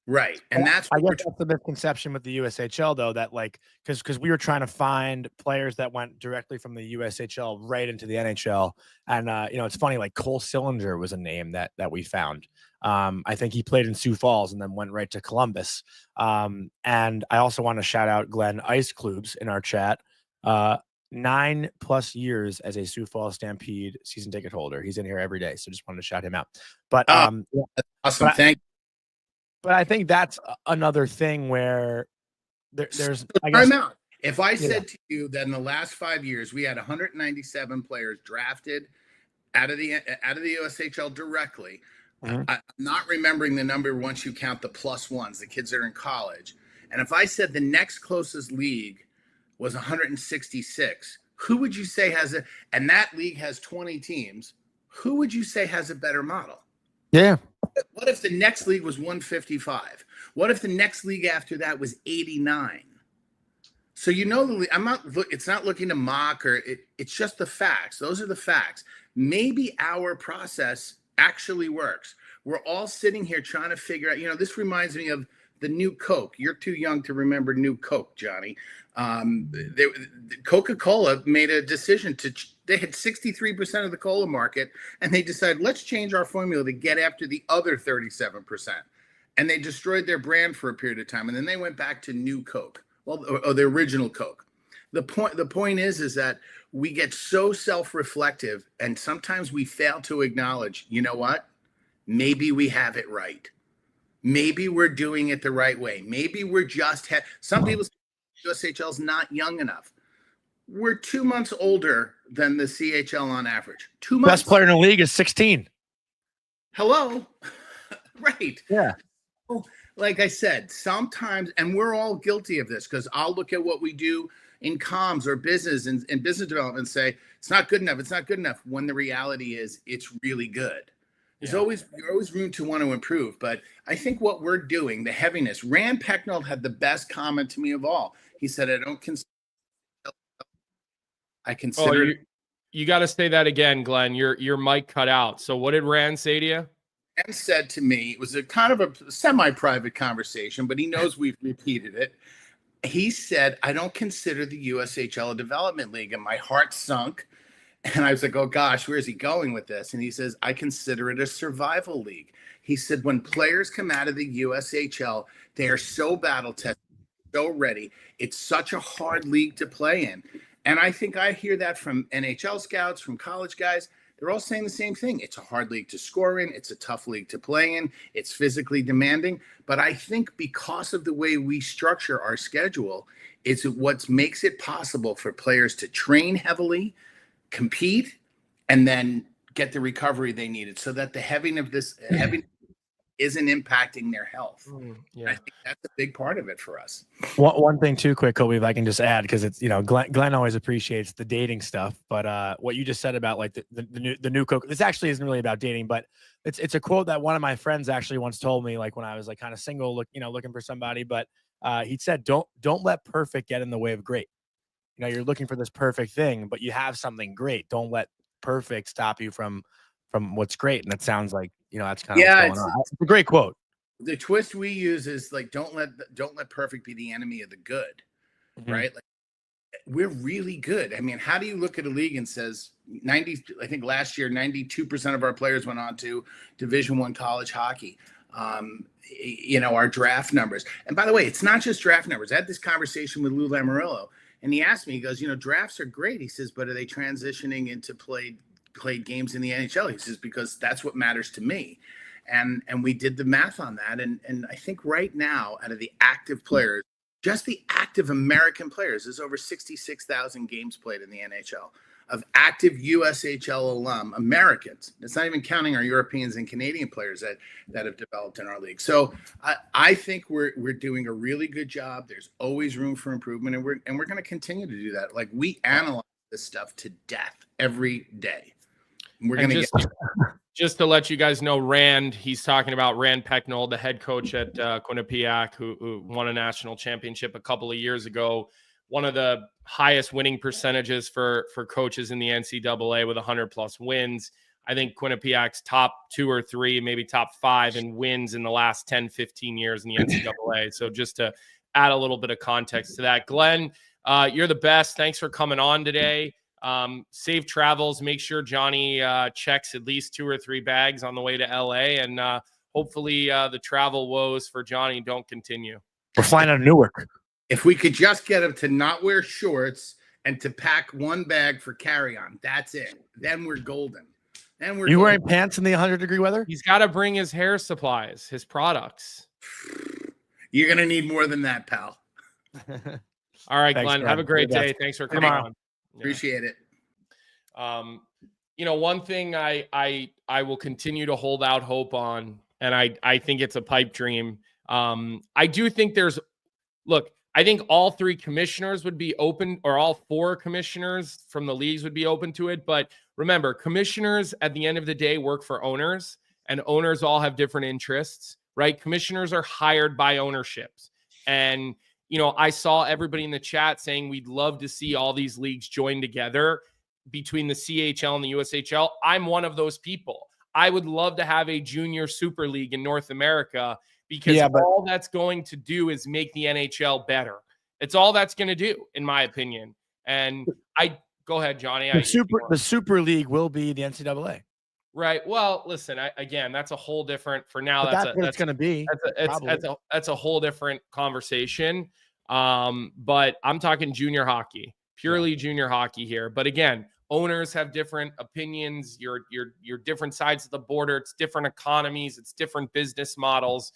Right. And that's I guess that's the misconception with the USHL, though, that because we were trying to find players that went directly from the USHL right into the NHL. And it's funny, like Cole Sillinger was a name that we found. I think he played in Sioux Falls and then went right to Columbus. And I also want to shout out Glenn Ice Klubes in our chat. 9+ years as a Sioux Falls Stampede season ticket holder. He's in here every day, so just wanted to shout him out. But awesome. Thank you. But I think that's another thing where there's time out. If I said to you that in the last 5 years we had 197 players drafted out of the USHL directly, I'm not remembering the number once you count the plus ones, the kids that are in college. And if I said the next closest league was 166, who would you say and that league has 20 teams, who would you say has a better model? Yeah. What if the next league was 155? What if the next league after that was 89? So it's not looking to mock it's just the facts. Those are the facts. Maybe our process actually works. We're all sitting here trying to figure out, this reminds me of the new Coke. You're too young to remember new Coke, Johnny. Coca-Cola made a decision they had 63% of the cola market, and they decided, let's change our formula to get after the other 37%. And they destroyed their brand for a period of time. And then they went back to new Coke, or the original Coke. The point is that we get so self-reflective, and sometimes we fail to acknowledge, you know what? Maybe we have it right. Maybe we're doing it the right way. Maybe we're just some people say USHL is not young enough. We're 2 months older than the CHL on average. 2 months. Best player in the league is 16. Hello. Right. Yeah. Like I said, sometimes, and we're all guilty of this, because I'll look at what we do in comms or business and business development and say, it's not good enough. It's not good enough. When the reality is it's really good. There's always room to want to improve. But I think what we're doing, the heaviness, Rand Pecknold had the best comment to me of all. He said, I consider. You got to say that again, Glenn. Your mic cut out. So what did Rand say to you? Rand said to me, it was a kind of a semi-private conversation, but he knows we've repeated it. He said, I don't consider the USHL a development league. And my heart sunk. And I was like, oh gosh, where's he going with this? And he says, I consider it a survival league. He said, when players come out of the USHL, they are so battle tested, so ready. It's such a hard league to play in. And I think I hear that from NHL scouts, from college guys. they're all saying the same thing. It's a hard league to score in. It's a tough league to play in. It's physically demanding. But I think because of the way we structure our schedule, it's what makes it possible for players to train heavily, compete, and then get the recovery they needed, so that the heaviness isn't impacting their health. Yeah. I think that's a big part of it for us. One thing too quick, Colby, if I can just add, because it's, Glenn always appreciates the dating stuff, but what you just said about like the new coach, this actually isn't really about dating, but it's a quote that one of my friends actually once told me, like when I was like kind of single, looking for somebody, but he said, don't let perfect get in the way of great. You're looking for this perfect thing, but you have something great. Don't let perfect stop you from what's great. And it sounds like, that's kind of what's going on. It's a great quote. The twist we use is like, don't let perfect be the enemy of the good. Mm-hmm. Right? Like, we're really good. I mean, how do you look at a league and says I think last year, 92% of our players went on to Division I college hockey. Our draft numbers. And by the way, it's not just draft numbers. I had this conversation with Lou Lamoriello, and he asked me, he goes, drafts are great. He says, but are they transitioning into played games in the NHL? He says, because that's what matters to me. And we did the math on that. And I think right now, out of the active players, just the active American players, there's over 66,000 games played in the NHL of active USHL alum Americans. It's not even counting our Europeans and Canadian players that have developed in our league. So I think we're doing a really good job. There's always room for improvement, and we're going to continue to do that. Like, we analyze this stuff to death every day. And we're going to just to let you guys know, Rand, he's talking about Rand Pecknold, the head coach at Quinnipiac, who won a national championship a couple of years ago. One of the highest winning percentages for coaches in the NCAA with 100+ wins. I think Quinnipiac's top 2 or 3, maybe top 5 in wins in the last 10, 15 years in the NCAA. So just to add a little bit of context to that. Glenn, you're the best. Thanks for coming on today. Safe travels. Make sure Jonny checks at least 2 or 3 bags on the way to LA, and hopefully the travel woes for Jonny don't continue. We're flying out of Newark. If we could just get him to not wear shorts and to pack 1 bag for carry-on, that's it. Then we're golden. You wearing pants in the 100-degree weather? He's got to bring his hair supplies, his products. You're going to need more than that, pal. All right, Glenn. Have a great day. Thanks for coming on. Appreciate it. One thing I will continue to hold out hope on, and I think it's a pipe dream. I do think I think all 3 commissioners would be open, or all 4 commissioners from the leagues would be open to it. But remember, commissioners at the end of the day work for owners, and owners all have different interests, right? Commissioners are hired by ownerships. And, I saw everybody in the chat saying we'd love to see all these leagues join together between the CHL and the USHL. I'm one of those people. I would love to have a junior super league in North America, because all that's going to do is make the NHL better. It's all that's going to do, in my opinion. And go ahead, Jonny. The super league will be the NCAA. Right. Well, listen, again, that's a whole different, for now. That's what it's going to be. That's a whole different conversation. But I'm talking junior hockey, purely junior hockey here. But again, owners have different opinions. You're different sides of the border. It's different economies. It's different business models.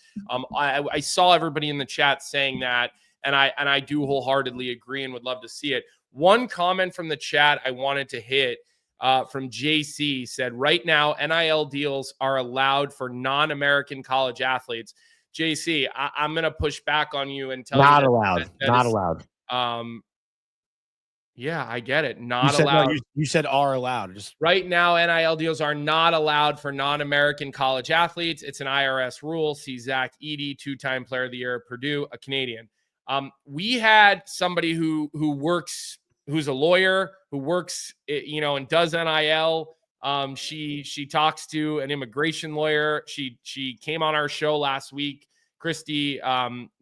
I saw everybody in the chat saying that, and I do wholeheartedly agree and would love to see it. One comment from the chat I wanted to hit from JC said, right now, NIL deals are allowed for non-American college athletes. JC, I'm going to push back on you and tell not you allowed. Not allowed. Yeah, I get it. Not allowed. You said are allowed. Just right now, NIL deals are not allowed for non-American college athletes. It's an IRS rule. See Zach Edey, 2-time player of the year at Purdue, a Canadian. We had somebody who's a lawyer, who works, and does NIL. She talks to an immigration lawyer. She came on our show last week, Christy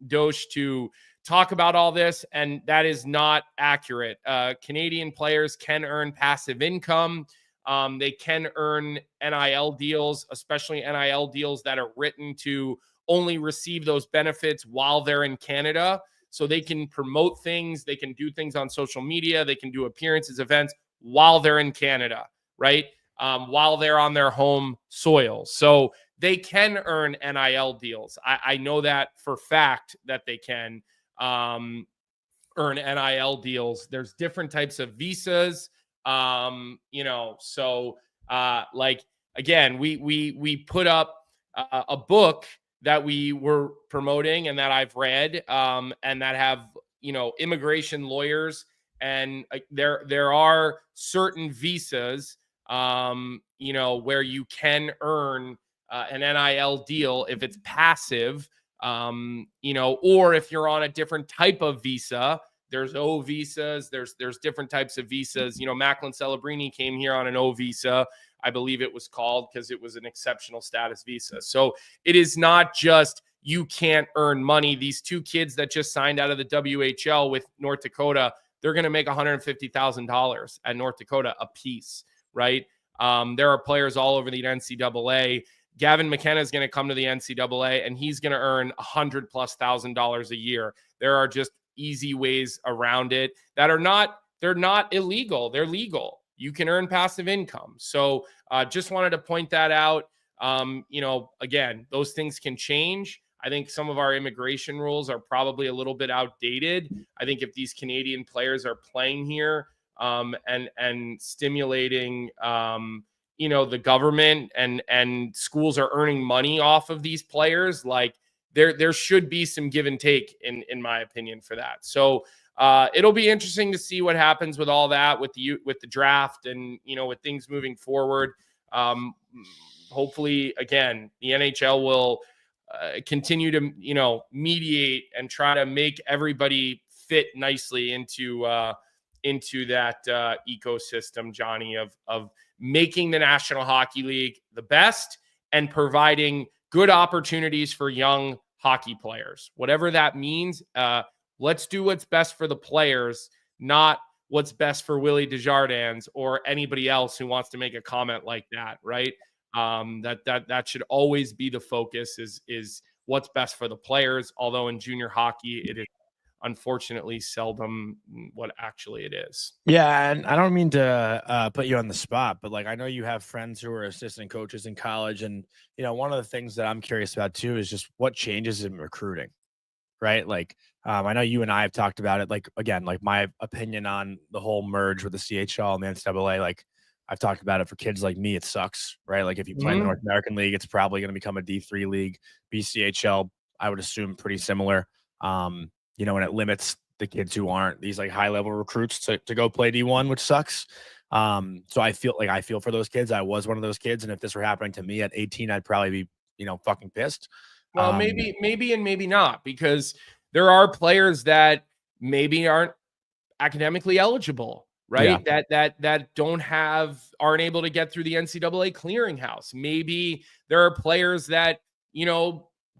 Dosh, to talk about all this, and that is not accurate. Canadian players can earn passive income. They can earn NIL deals, especially NIL deals that are written to only receive those benefits while they're in Canada. So they can promote things, they can do things on social media, they can do appearances, events while they're in Canada, right? while they're on their home soil. So they can earn NIL deals. I know that for fact that they can earn NIL deals. There's different types of visas. So like, again, we put up a book that we were promoting and that I've read, and that have, immigration lawyers, and there are certain visas, where you can earn an NIL deal if it's passive, or if you're on a different type of visa. There's O visas. There's different types of visas. Macklin Celebrini came here on an O visa, I believe it was called, because it was an exceptional status visa. So it is not just you can't earn money. These two kids that just signed out of the WHL with North Dakota, they're going to make $150,000 at North Dakota a piece, right? There are players all over the NCAA. Gavin McKenna is going to come to the NCAA and he's going to earn $100,000+ a year. There are just easy ways around it that they're not illegal. They're legal. You can earn passive income. So just wanted to point that out. Again, those things can change. I think some of our immigration rules are probably a little bit outdated. I think if these Canadian players are playing here and stimulating, the government and schools are earning money off of these players, like there should be some give and take in my opinion for that. So it'll be interesting to see what happens with all that with the draft and, with things moving forward. Hopefully, again, the NHL will continue to, mediate and try to make everybody fit nicely into that ecosystem, Johnny, of making the National Hockey League the best and providing good opportunities for young hockey players. Whatever that means, let's do what's best for the players, not what's best for Willie Desjardins or anybody else who wants to make a comment like that, right? That should always be the focus is what's best for the players. Although in junior hockey, it is unfortunately seldom what actually it is. Yeah, and I don't mean to put you on the spot, but like I know you have friends who are assistant coaches in college, and one of the things that I'm curious about too is just what changes in recruiting, right? Like I know you and I have talked about it. Like again, like my opinion on the whole merge with the CHL and the NCAA, like I've talked about it for kids like me. It sucks, right? Like if you play in the North American League, it's probably going to become a D3 league. BCHL, I would assume pretty similar. And it limits the kids who aren't these like high level recruits to go play D1, which sucks. So I feel for those kids. I was one of those kids. And if this were happening to me at 18, I'd probably be, fucking pissed. Well, maybe and maybe not, because there are players that maybe aren't academically eligible, right? Yeah. That aren't able to get through the NCAA clearinghouse. Maybe there are players that,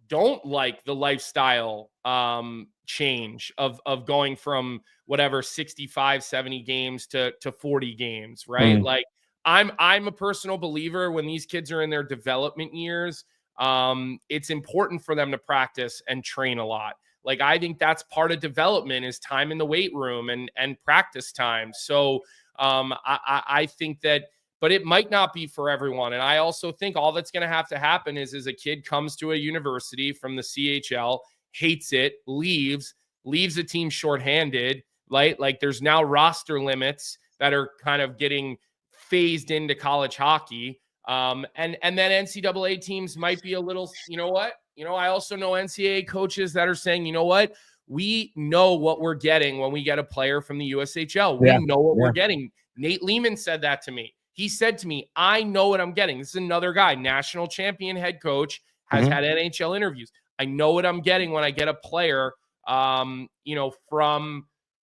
don't like the lifestyle change of going from whatever 65, 70 games to 40 games, right? Like I'm a personal believer when these kids are in their development years, it's important for them to practice and train a lot. Like I think that's part of development is time in the weight room and practice time. So I think that, but it might not be for everyone. And I also think all that's going to have to happen is a kid comes to a university from the CHL, hates it, leaves a team shorthanded, right? Like there's now roster limits that are kind of getting phased into college hockey. And then NCAA teams might be a little, I also know NCAA coaches that are saying, we know what we're getting when we get a player from the USHL. We know what we're getting. Nate Lehman said that to me. He said to me, I know what I'm getting. This is another guy, national champion head coach, has had NHL interviews. I know what I'm getting when I get a player, from the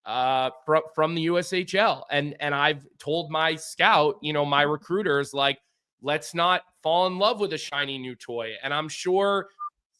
USHL. And I've told my scout, my recruiters, like, let's not fall in love with a shiny new toy. And I'm sure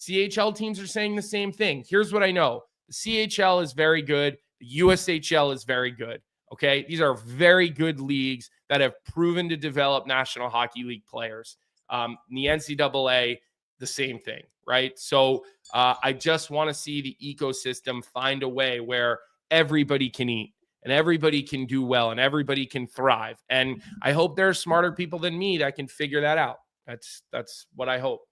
CHL teams are saying the same thing. Here's what I know. The CHL is very good. The USHL is very good. Okay. These are very good leagues that have proven to develop National Hockey League players. The NCAA, the same thing, right? So I just want to see the ecosystem find a way where everybody can eat and everybody can do well and everybody can thrive. And I hope there are smarter people than me that can figure that out. That's what I hope.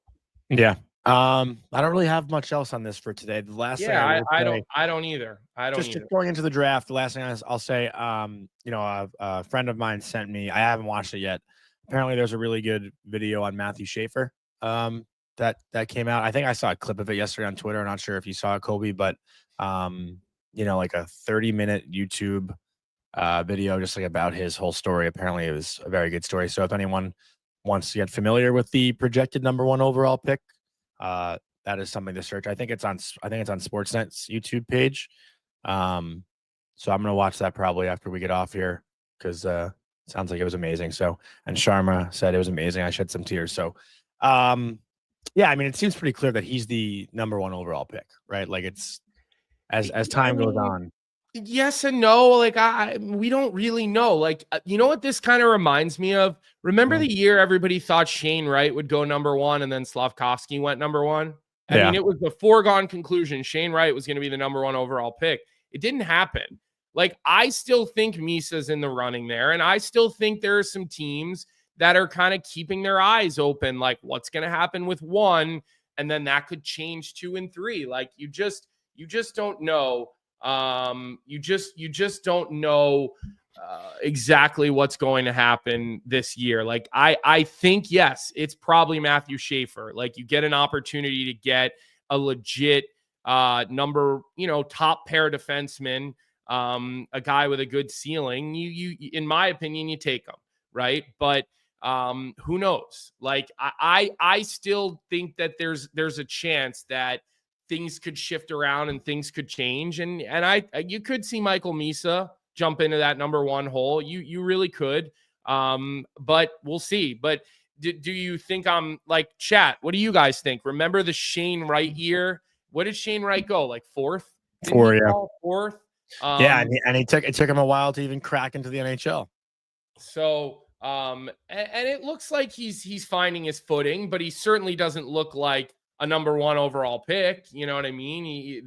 Yeah. I don't really have much else on this for today. The last thing I don't either. Just going into the draft. The last thing I'll say, a friend of mine sent me, I haven't watched it yet. Apparently there's a really good video on Matthew Schaefer. That came out. I think I saw a clip of it yesterday on Twitter. I'm not sure if you saw it, Colby, but like a 30-minute YouTube video just like about his whole story. Apparently it was a very good story. So if anyone wants to get familiar with the projected number 1 overall pick, that is something to search. I think it's on Sportsnet's YouTube page. So I'm gonna watch that probably after we get off here because sounds like it was amazing. So, and Sharma said it was amazing. I shed some tears. So yeah, I mean, it seems pretty clear that he's the number 1 overall pick, right? Like it's as time goes on. Yes and no. Like we don't really know. Like, you know what this kind of reminds me of? Remember the year everybody thought Shane Wright would go number 1 and then Slavkovsky went number 1? I mean, it was the foregone conclusion. Shane Wright was going to be the number 1 overall pick. It didn't happen. Like, I still think Misa's in the running there. And I still think there are some teams that are kind of keeping their eyes open. Like, what's going to happen with 1? And then that could change 2 and 3. Like, you just don't know. You just don't know exactly what's going to happen this year. Like, I think, yes, it's probably Matthew Schaefer. Like, you get an opportunity to get a legit number, top pair defenseman, a guy with a good ceiling. You in my opinion, you take him, right? But who knows? Like, I still think that there's a chance that things could shift around and things could change. And you could see Michael Misa jump into that number 1 hole. You really could. But we'll see. But do you think I'm like, chat? What do you guys think? Remember the Shane Wright year? What did Shane Wright go? Like 4th? 4, yeah. 4th. And it took him a while to even crack into the NHL. So, and it looks like he's finding his footing, but he certainly doesn't look like a number 1 overall pick. You know what I mean? He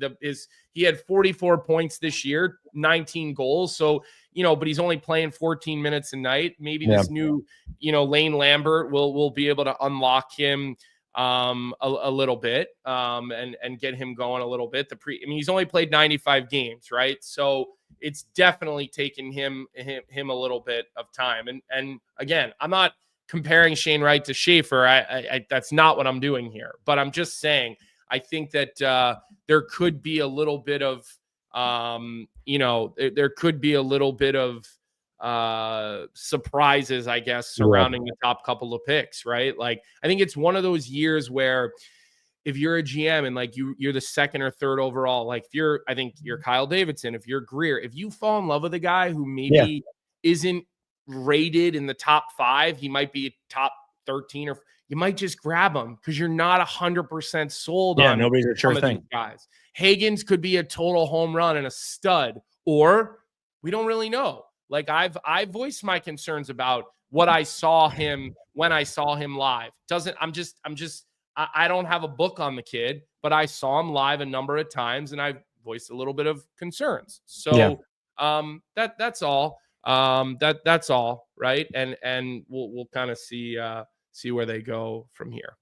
had 44 points this year, 19 goals. So, but he's only playing 14 minutes a night. Maybe this new, Lane Lambert will be able to unlock him a little bit and get him going a little bit. He's only played 95 games, right? So it's definitely taken him a little bit of time. And again, I'm not comparing Shane Wright to Schaefer. I that's not what I'm doing here, but I'm just saying, I think that there could be a little bit of, there could be a little bit of surprises, I guess, surrounding the top couple of picks, right? Like, I think it's one of those years where if you're a GM and like you're the 2nd or 3rd overall, like I think you're Kyle Davidson, if you're Greer, if you fall in love with a guy who maybe isn't rated in the top 5, he might be top 13, or you might just grab him because you're not 100% sold on nobody's a sure thing. Guys, Hagens could be a total home run and a stud, or we don't really know. Like, I voiced my concerns about what I saw him when I saw him live. I don't have a book on the kid, but I saw him live a number of times and I voiced a little bit of concerns. So that's all. That's all, right? And we'll kind of see where they go from here.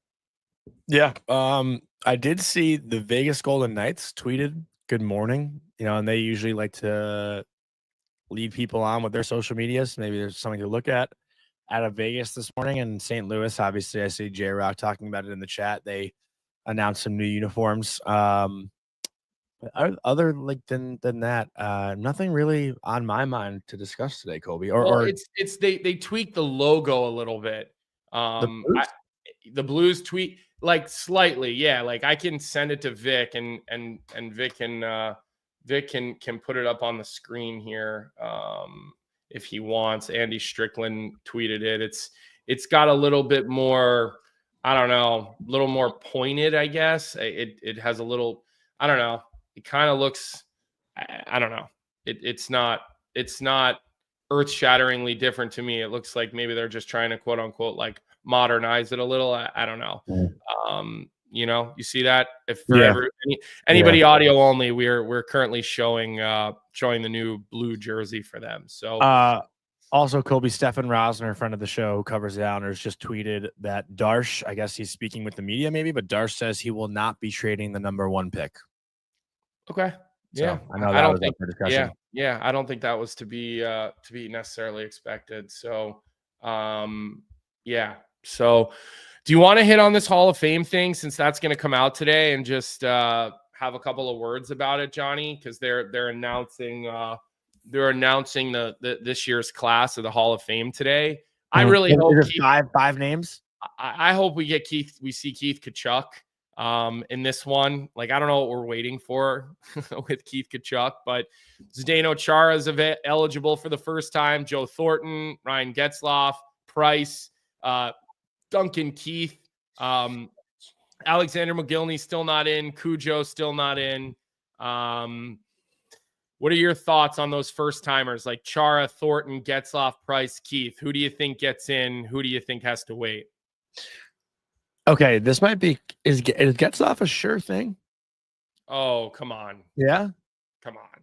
Yeah. I did see the Vegas Golden Knights tweeted good morning, and they usually like to lead people on with their social medias. Maybe there's something to look at out of Vegas this morning. And St. Louis, obviously, I see J-Rock talking about it in the chat. They announced some new uniforms. Other like than that, nothing really on my mind to discuss today, Colby. Or they tweaked the logo a little bit. The Blues tweak like slightly, yeah. Like, I can send it to Vic and Vic can put it up on the screen here if he wants. Andy Strickland tweeted it. It's got a little bit more, I don't know, a little more pointed, I guess. It has a little, I don't know. It kind of looks, I don't know. It's not earth-shatteringly different to me. It looks like maybe they're just trying to quote unquote like modernize it a little. I don't know. You see that? If for anybody audio only, we're currently showing the new blue jersey for them. So also Colby, Stefan Rosner, friend of the show who covers the Islanders, just tweeted that Darsh, I guess he's speaking with the media maybe, but Darsh says he will not be trading the number 1 pick. Okay. Yeah. So I know that was up for discussion. Yeah. I don't think that was to be necessarily expected. So yeah. So do you want to hit on this Hall of Fame thing, since that's going to come out today, and just have a couple of words about it, Johnny? Because they're announcing this year's class of the Hall of Fame today. I really hope five names. I hope we get Keith. We see Keith Tkachuk in this one. Like, I don't know what we're waiting for with Keith Tkachuk, but Zdeno Chara is eligible for the first time. Joe Thornton, Ryan Getzlaf, Price, Duncan Keith, Alexander McGillney still not in. Cujo still not in. What are your thoughts on those first timers like Chara, Thornton, Getzlaf, Price, Keith? Who do you think gets in? Who do you think has to wait? Okay, this might be is Getzlaf a sure thing? Oh, come on. Yeah, come on.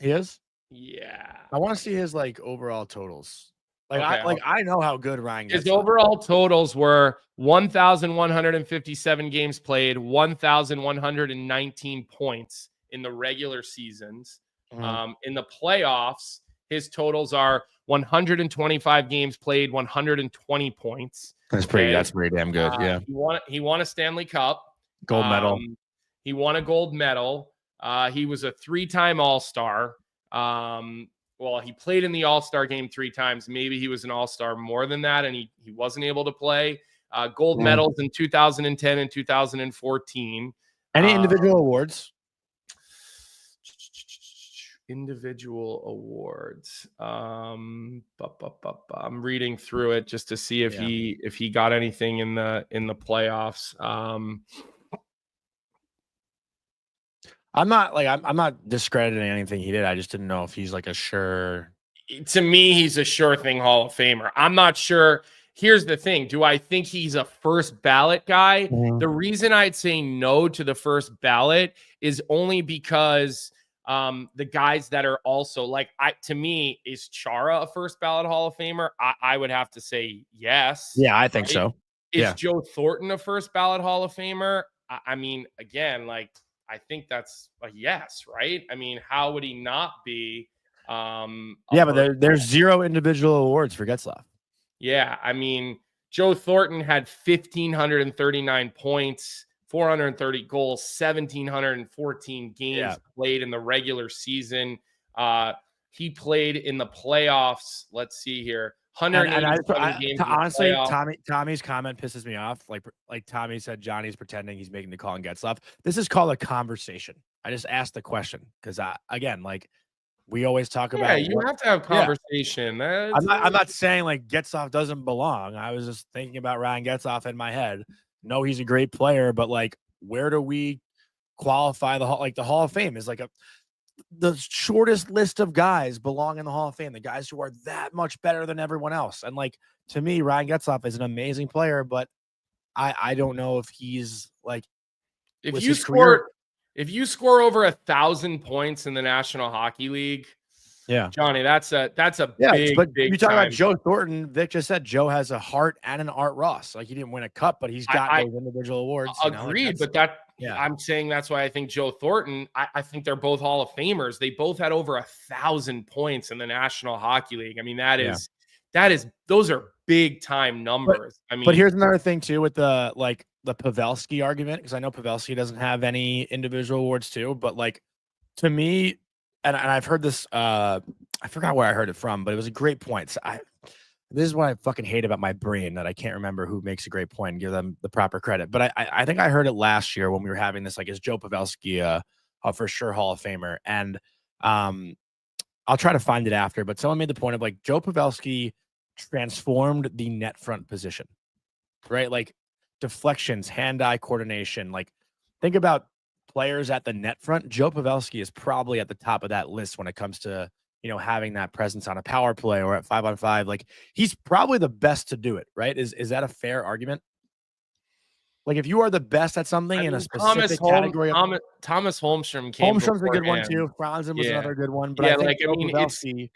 He is. Yeah, I want to see his overall totals. I know how good Ryan gets. His overall totals were 1,157 games played, 1,119 points in the regular seasons. In the playoffs, his totals are 125 games played, 120 points. That's pretty damn good. Yeah. He won a Stanley Cup. Gold medal. He won a gold medal. He was a 3-time All-Star. Well, he played in the All-Star game 3 times. Maybe he was an All-Star more than that, and he wasn't able to play. Gold medals in 2010 and 2014. Any individual awards? Individual awards. I'm reading through it just to see if he got anything in the playoffs. I'm not discrediting anything he did. I just didn't know if he's a sure. To me, he's a sure thing Hall of Famer. I'm not sure. Here's the thing. Do I think he's a first ballot guy? The reason I'd say no to the first ballot is only because the guys that are also to me, is Chara a first ballot Hall of Famer? I would have to say yes. Yeah, I think so. Is Joe Thornton a first ballot Hall of Famer? I mean, again, I think that's a yes, right? I mean, how would he not be? But there's 0 individual awards for Getzlaf. Yeah, I mean, Joe Thornton had 1,539 points, 430 goals, 1,714 games played in the regular season. He played in the playoffs. Let's see here. 187 games. Honestly, Tommy's comment pisses me off. Like Tommy said, Johnny's pretending he's making the call on Getzlaf. This is called a conversation. I just asked the question because we always talk about. Yeah, you have to have conversation. Yeah. I'm not saying Getzlaf doesn't belong. I was just thinking about Ryan Getzlaf in my head. No, he's a great player, but where do we qualify the Hall of Fame is the shortest list of guys belong in the Hall of Fame, the guys who are that much better than everyone else. And to me, Ryan Getzlaf is an amazing player, but I don't know if he's if you score over 1,000 points in the National Hockey League, Johnny, that's a big. But big you talk about Joe Thornton. Vic just said Joe has a heart and an Art Ross. He didn't win a cup, but he's got those individual awards. Agreed, I'm saying that's why I think Joe Thornton. I think they're both Hall of Famers. They both had over 1,000 points in the National Hockey League. I mean, those are big time numbers. But here's another thing too with the Pavelski argument, because I know Pavelski doesn't have any individual awards too, but to me. And I've heard this, I forgot where I heard it from, but it was a great point. So this is what I fucking hate about my brain, that I can't remember who makes a great point and give them the proper credit. But I think I heard it last year when we were having this, is Joe Pavelski a for sure Hall of Famer? And I'll try to find it after, but someone made the point of Joe Pavelski transformed the net front position, right? Deflections, hand-eye coordination. Think about players at the net front. Joe Pavelski is probably at the top of that list when it comes to, having that presence on a power play or at 5-on-5. He's probably the best to do it, right? Is that a fair argument? Like if you are the best at something in a specific category, Thomas Holmstrom came. Holmstrom's a good one too. Franzen was another good one. But yeah, I think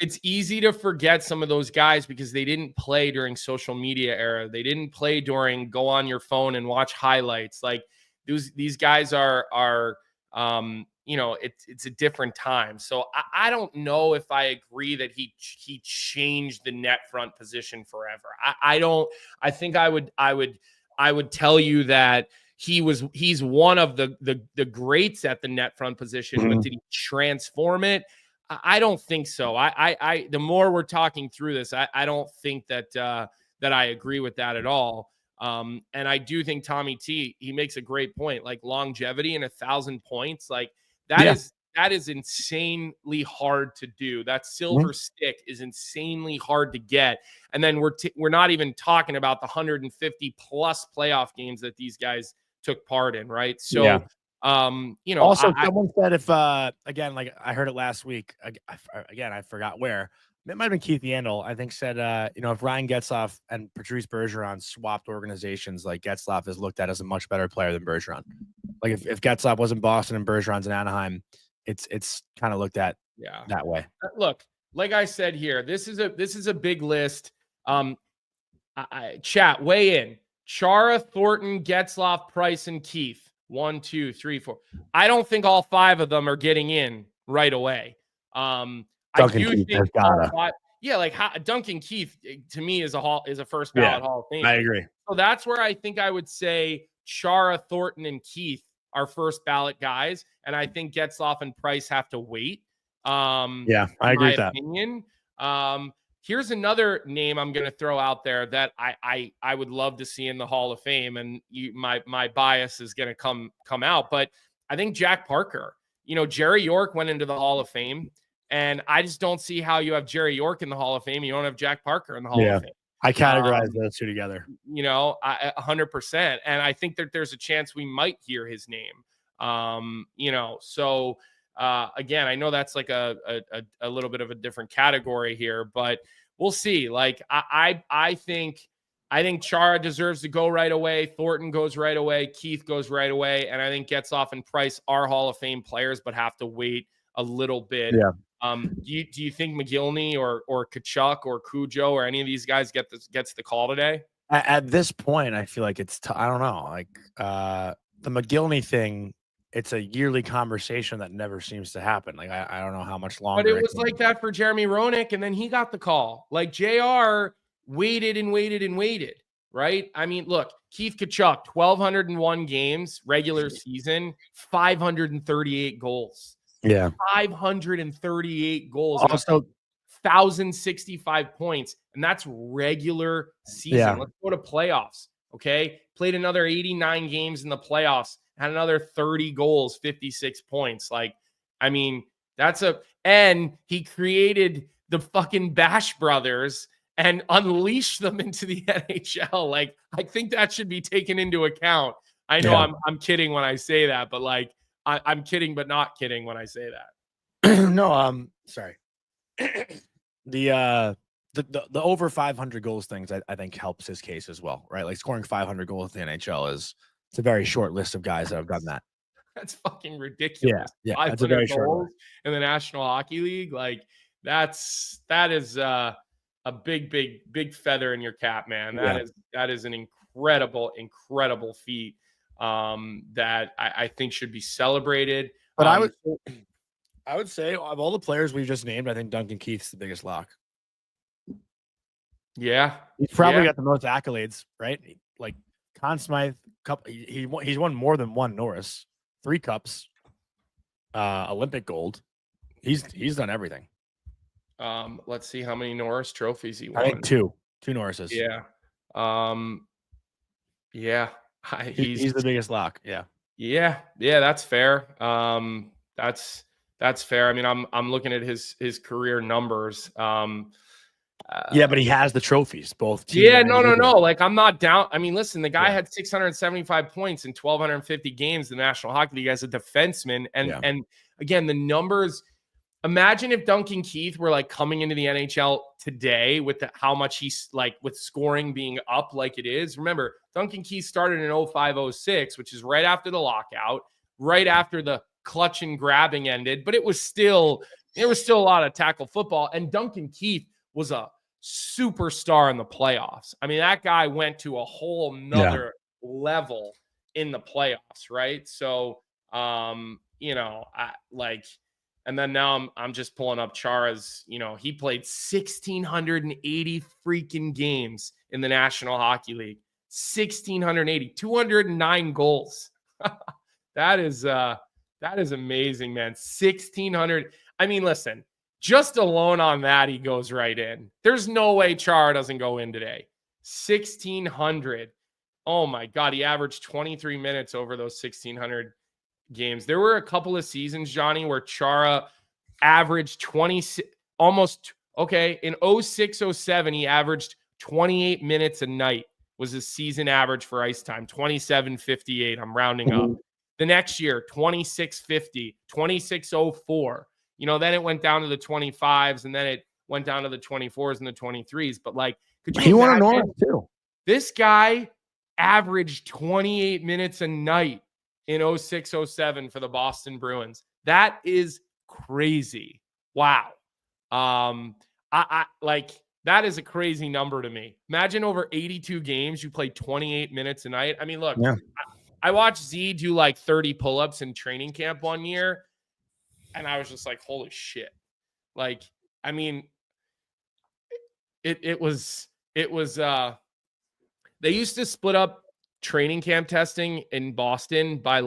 it's easy to forget some of those guys because they didn't play during social media era. They didn't play during go on your phone and watch highlights. Like these guys are it's a different time. So I don't know if I agree that he changed the net front position forever. I think I would tell you that he's one of the greats at the net front position, but did he transform it? I don't think so. I the more we're talking through this, I don't think that I agree with that at all. And I do think Tommy T, he makes a great point, like longevity and 1,000 points, like that is insanely hard to do. That silver stick is insanely hard to get. And then we're not even talking about the 150 plus playoff games that these guys took part in. Right. So, also someone said if, again, like I heard it last week, I forgot where. It might have been Keith Yandel, I think, said, if Ryan Getzlaf and Patrice Bergeron swapped organizations, like Getzlaf is looked at as a much better player than Bergeron. Like if Getzlaf was in Boston and Bergeron's in Anaheim, it's kind of looked at that way. Look, like I said here, this is a big list. Chat, weigh in. Chara, Thornton, Getzlaf, Price, and Keith. 1, 2, 3, 4. I don't think all 5 of them are getting in right away. Duncan Keith has gotta. Duncan Keith to me is a first ballot Hall of Fame. I agree. So that's where I think I would say Chara, Thornton, and Keith are first ballot guys, and I think Getzlaf and Price have to wait. I agree with that. Opinion. Here's another name I'm going to throw out there that I would love to see in the Hall of Fame, and my bias is going to come out, but I think Jack Parker. Jerry York went into the Hall of Fame. And I just don't see how you have Jerry York in the Hall of Fame. You don't have Jack Parker in the Hall of Fame. I categorize those two together. 100%. And I think that there's a chance we might hear his name. So again, I know that's like a little bit of a different category here, but we'll see. Like I think Chara deserves to go right away. Thornton goes right away. Keith goes right away. And I think Getzlaf and Price are Hall of Fame players, but have to wait a little bit. Yeah. Do you think McGillney or Tkachuk or Cujo or any of these guys gets the call today? At this point, I feel like it's I don't know. Like the McGillney thing, it's a yearly conversation that never seems to happen. Like I don't know how much longer. But it was like that for Jeremy Roenick, and then he got the call. Like JR waited and waited and waited. Right? I mean, look, Keith Tkachuk, 1,201 games, regular season, 538 goals. Yeah. 538 goals. Also, 1,065 points. And that's regular season. Yeah. Let's go to playoffs. Okay. Played another 89 games in the playoffs, had another 30 goals, 56 points. Like, I mean, and he created the fucking Bash Brothers and unleashed them into the NHL. Like, I think that should be taken into account. I know I'm kidding when I say that, but like, I'm kidding, but not kidding when I say that. No, sorry. The over 500 goals things, I think helps his case as well, right? Like scoring 500 goals in the NHL it's a very short list of guys that have done that. That's fucking ridiculous. Yeah, that's a very short list in the National Hockey League. Like that is a big feather in your cap, man. That is an incredible feat. That I think should be celebrated. But I would say of all the players we've just named, I think Duncan Keith's the biggest lock. Yeah. He's probably got the most accolades, right? Like Conn Smythe Cup. He's won more than one Norris, 3 cups, Olympic gold. He's done everything. Let's see how many Norris trophies he won. I think 2 Norrises. Yeah. He's the biggest lock. Yeah, that's fair. That's fair. I mean, I'm looking at his career numbers. But he has the trophies, both. No. Like I'm not down. I mean, listen, the guy had 675 points in 1,250 games in the National Hockey League as a defenseman, and again, the numbers. Imagine if Duncan Keith were like coming into the NHL today with how much he's like with scoring being up like it is. Remember, Duncan Keith started in 05-06, which is right after the lockout, right after the clutch and grabbing ended, but there was still a lot of tackle football. And Duncan Keith was a superstar in the playoffs. I mean, that guy went to a whole nother level in the playoffs, right? So, and then now I'm just pulling up Chara's, he played 1,680 freaking games in the National Hockey League. 1,680, 209 goals. That is amazing, man. 1,600. I mean, listen, just alone on that, he goes right in. There's no way Chara doesn't go in today. 1,600. Oh my God. He averaged 23 minutes over those 1,600 games. There were a couple of seasons, Johnny, where Chara averaged 20, almost, in 06-07, he averaged 28 minutes a night was his season average for ice time, 27.58. I'm rounding up. The next year, 26.50, 26.04. Then it went down to the 25s, and then it went down to the 24s and the 23s. But could you? He won North too. This guy averaged 28 minutes a night in 06-07 for the Boston Bruins. That is crazy. Wow. That is a crazy number to me. Imagine over 82 games, you play 28 minutes a night. I mean, look, I watched Z do 30 pull-ups in training camp one year, and I was just like, holy shit. I mean, it was they used to split up training camp testing in Boston by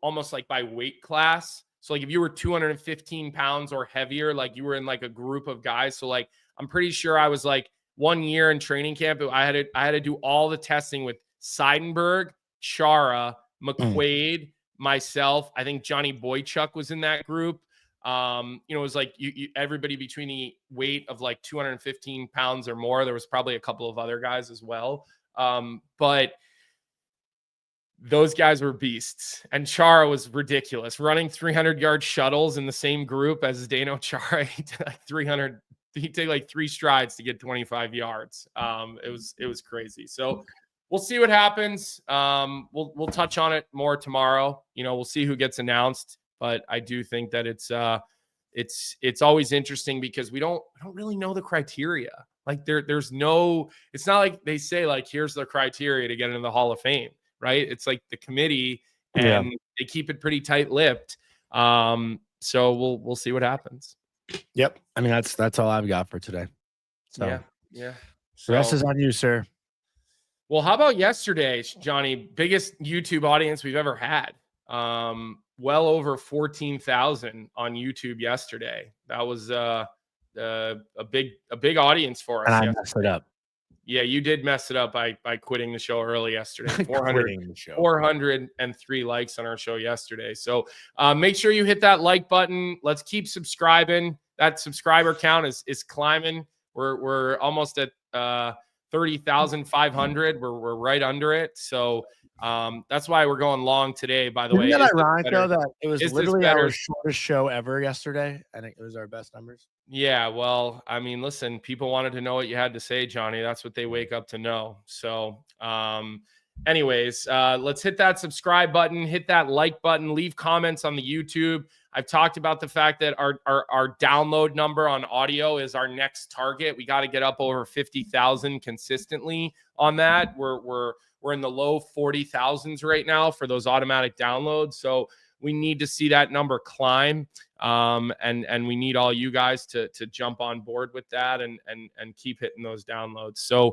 almost by weight class. So if you were 215 pounds or heavier, you were in a group of guys. So I'm pretty sure I was 1 year in training camp. I had to do all the testing with Seidenberg, Chara, McQuaid, myself. I think Johnny Boychuk was in that group. It was everybody between the weight of 215 pounds or more. There was probably a couple of other guys as well. But those guys were beasts. And Chara was ridiculous. Running 300-yard shuttles in the same group as Zdeno Chara. He did 300. He'd take 3 strides to get 25 yards. It was crazy. So we'll see what happens. We'll touch on it more tomorrow. We'll see who gets announced. But I do think that it's always interesting because we don't really know the criteria. There's no, it's not like they say here's the criteria to get into the Hall of Fame, right? It's the committee and they keep it pretty tight-lipped. So we'll see what happens. Yep. I mean, that's all I've got for today. So yeah. The rest is on you, sir. Well, how about yesterday, Johnny? Biggest YouTube audience we've ever had. Well over 14,000 on YouTube yesterday. That was a big audience for us. And I messed it up. Yeah, you did mess it up by quitting the show early yesterday. 403 likes on our show yesterday. So make sure you hit that like button. Let's keep subscribing. That subscriber count is climbing. We're almost at 30,500. We're right under it. So that's why we're going long today, by the way. Isn't that ironic, though, that it was literally our shortest show ever yesterday? I think it was our best numbers. Yeah, well, I mean, listen, people wanted to know what you had to say, Johnny. That's what they wake up to know. So anyways, let's hit that subscribe button, hit that like button, leave comments on the YouTube. I've talked about the fact that our download number on audio is our next target. We got to get up over 50,000 consistently on that. We're in the low 40,000s right now for those automatic downloads. So we need to see that number climb. And we need all you guys to jump on board with that and keep hitting those downloads. So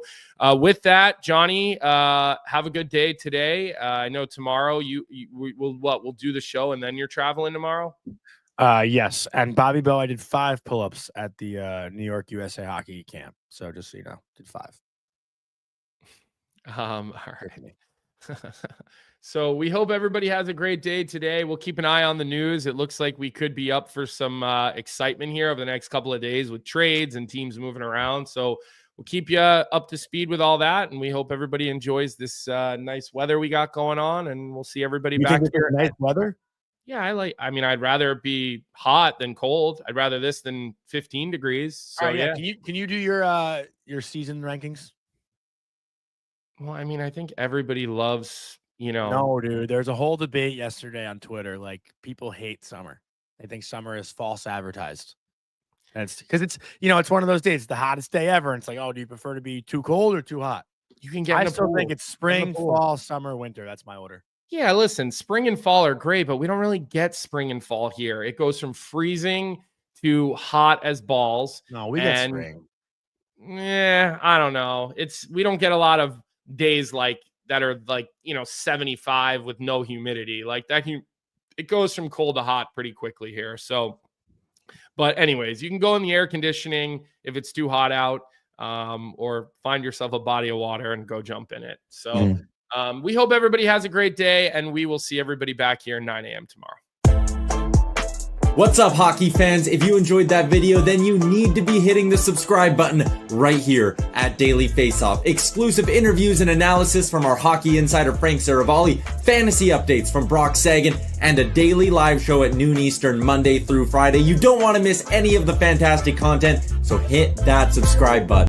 with that, Johnny, have a good day today. I know tomorrow we'll do the show and then you're traveling tomorrow. Yes. And Bobby Bo, I did 5 pull-ups at the New York USA hockey camp. So just so you know, did 5. All right. So we hope everybody has a great day today. We'll keep an eye on the news. It looks like we could be up for some excitement here over the next couple of days with trades and teams moving around. So we'll keep you up to speed with all that. And we hope everybody enjoys this nice weather we got going on. And we'll see everybody back here. Nice weather? Yeah, I'd rather it be hot than cold. I'd rather this than 15 degrees. So All right, yeah. Can you do your season rankings? Well, I think everybody loves, No, dude. There's a whole debate yesterday on Twitter. Like, people hate summer. They think summer is false advertised. And it's because it's one of those days, it's the hottest day ever. And it's like, oh, do you prefer to be too cold or too hot? You can get I in the still pool. think it's spring, fall, summer, winter. That's my order. Yeah, listen, spring and fall are great, but we don't really get spring and fall here. It goes from freezing to hot as balls. No, we get spring. Yeah, I don't know. We don't get a lot of days like that are 75 with no humidity. Like that, it goes from cold to hot pretty quickly here. So, but anyways, you can go in the air conditioning if it's too hot out, or find yourself a body of water and go jump in it. So we hope everybody has a great day, and we will see everybody back here at 9 a.m. tomorrow. What's up, hockey fans? If you enjoyed that video, then you need to be hitting the subscribe button right here at Daily Faceoff. Exclusive interviews and analysis from our hockey insider Frank Saravalli, fantasy updates from Brock Sagan, and a daily live show at noon Eastern, Monday through Friday. You don't want to miss any of the fantastic content, so hit that subscribe button.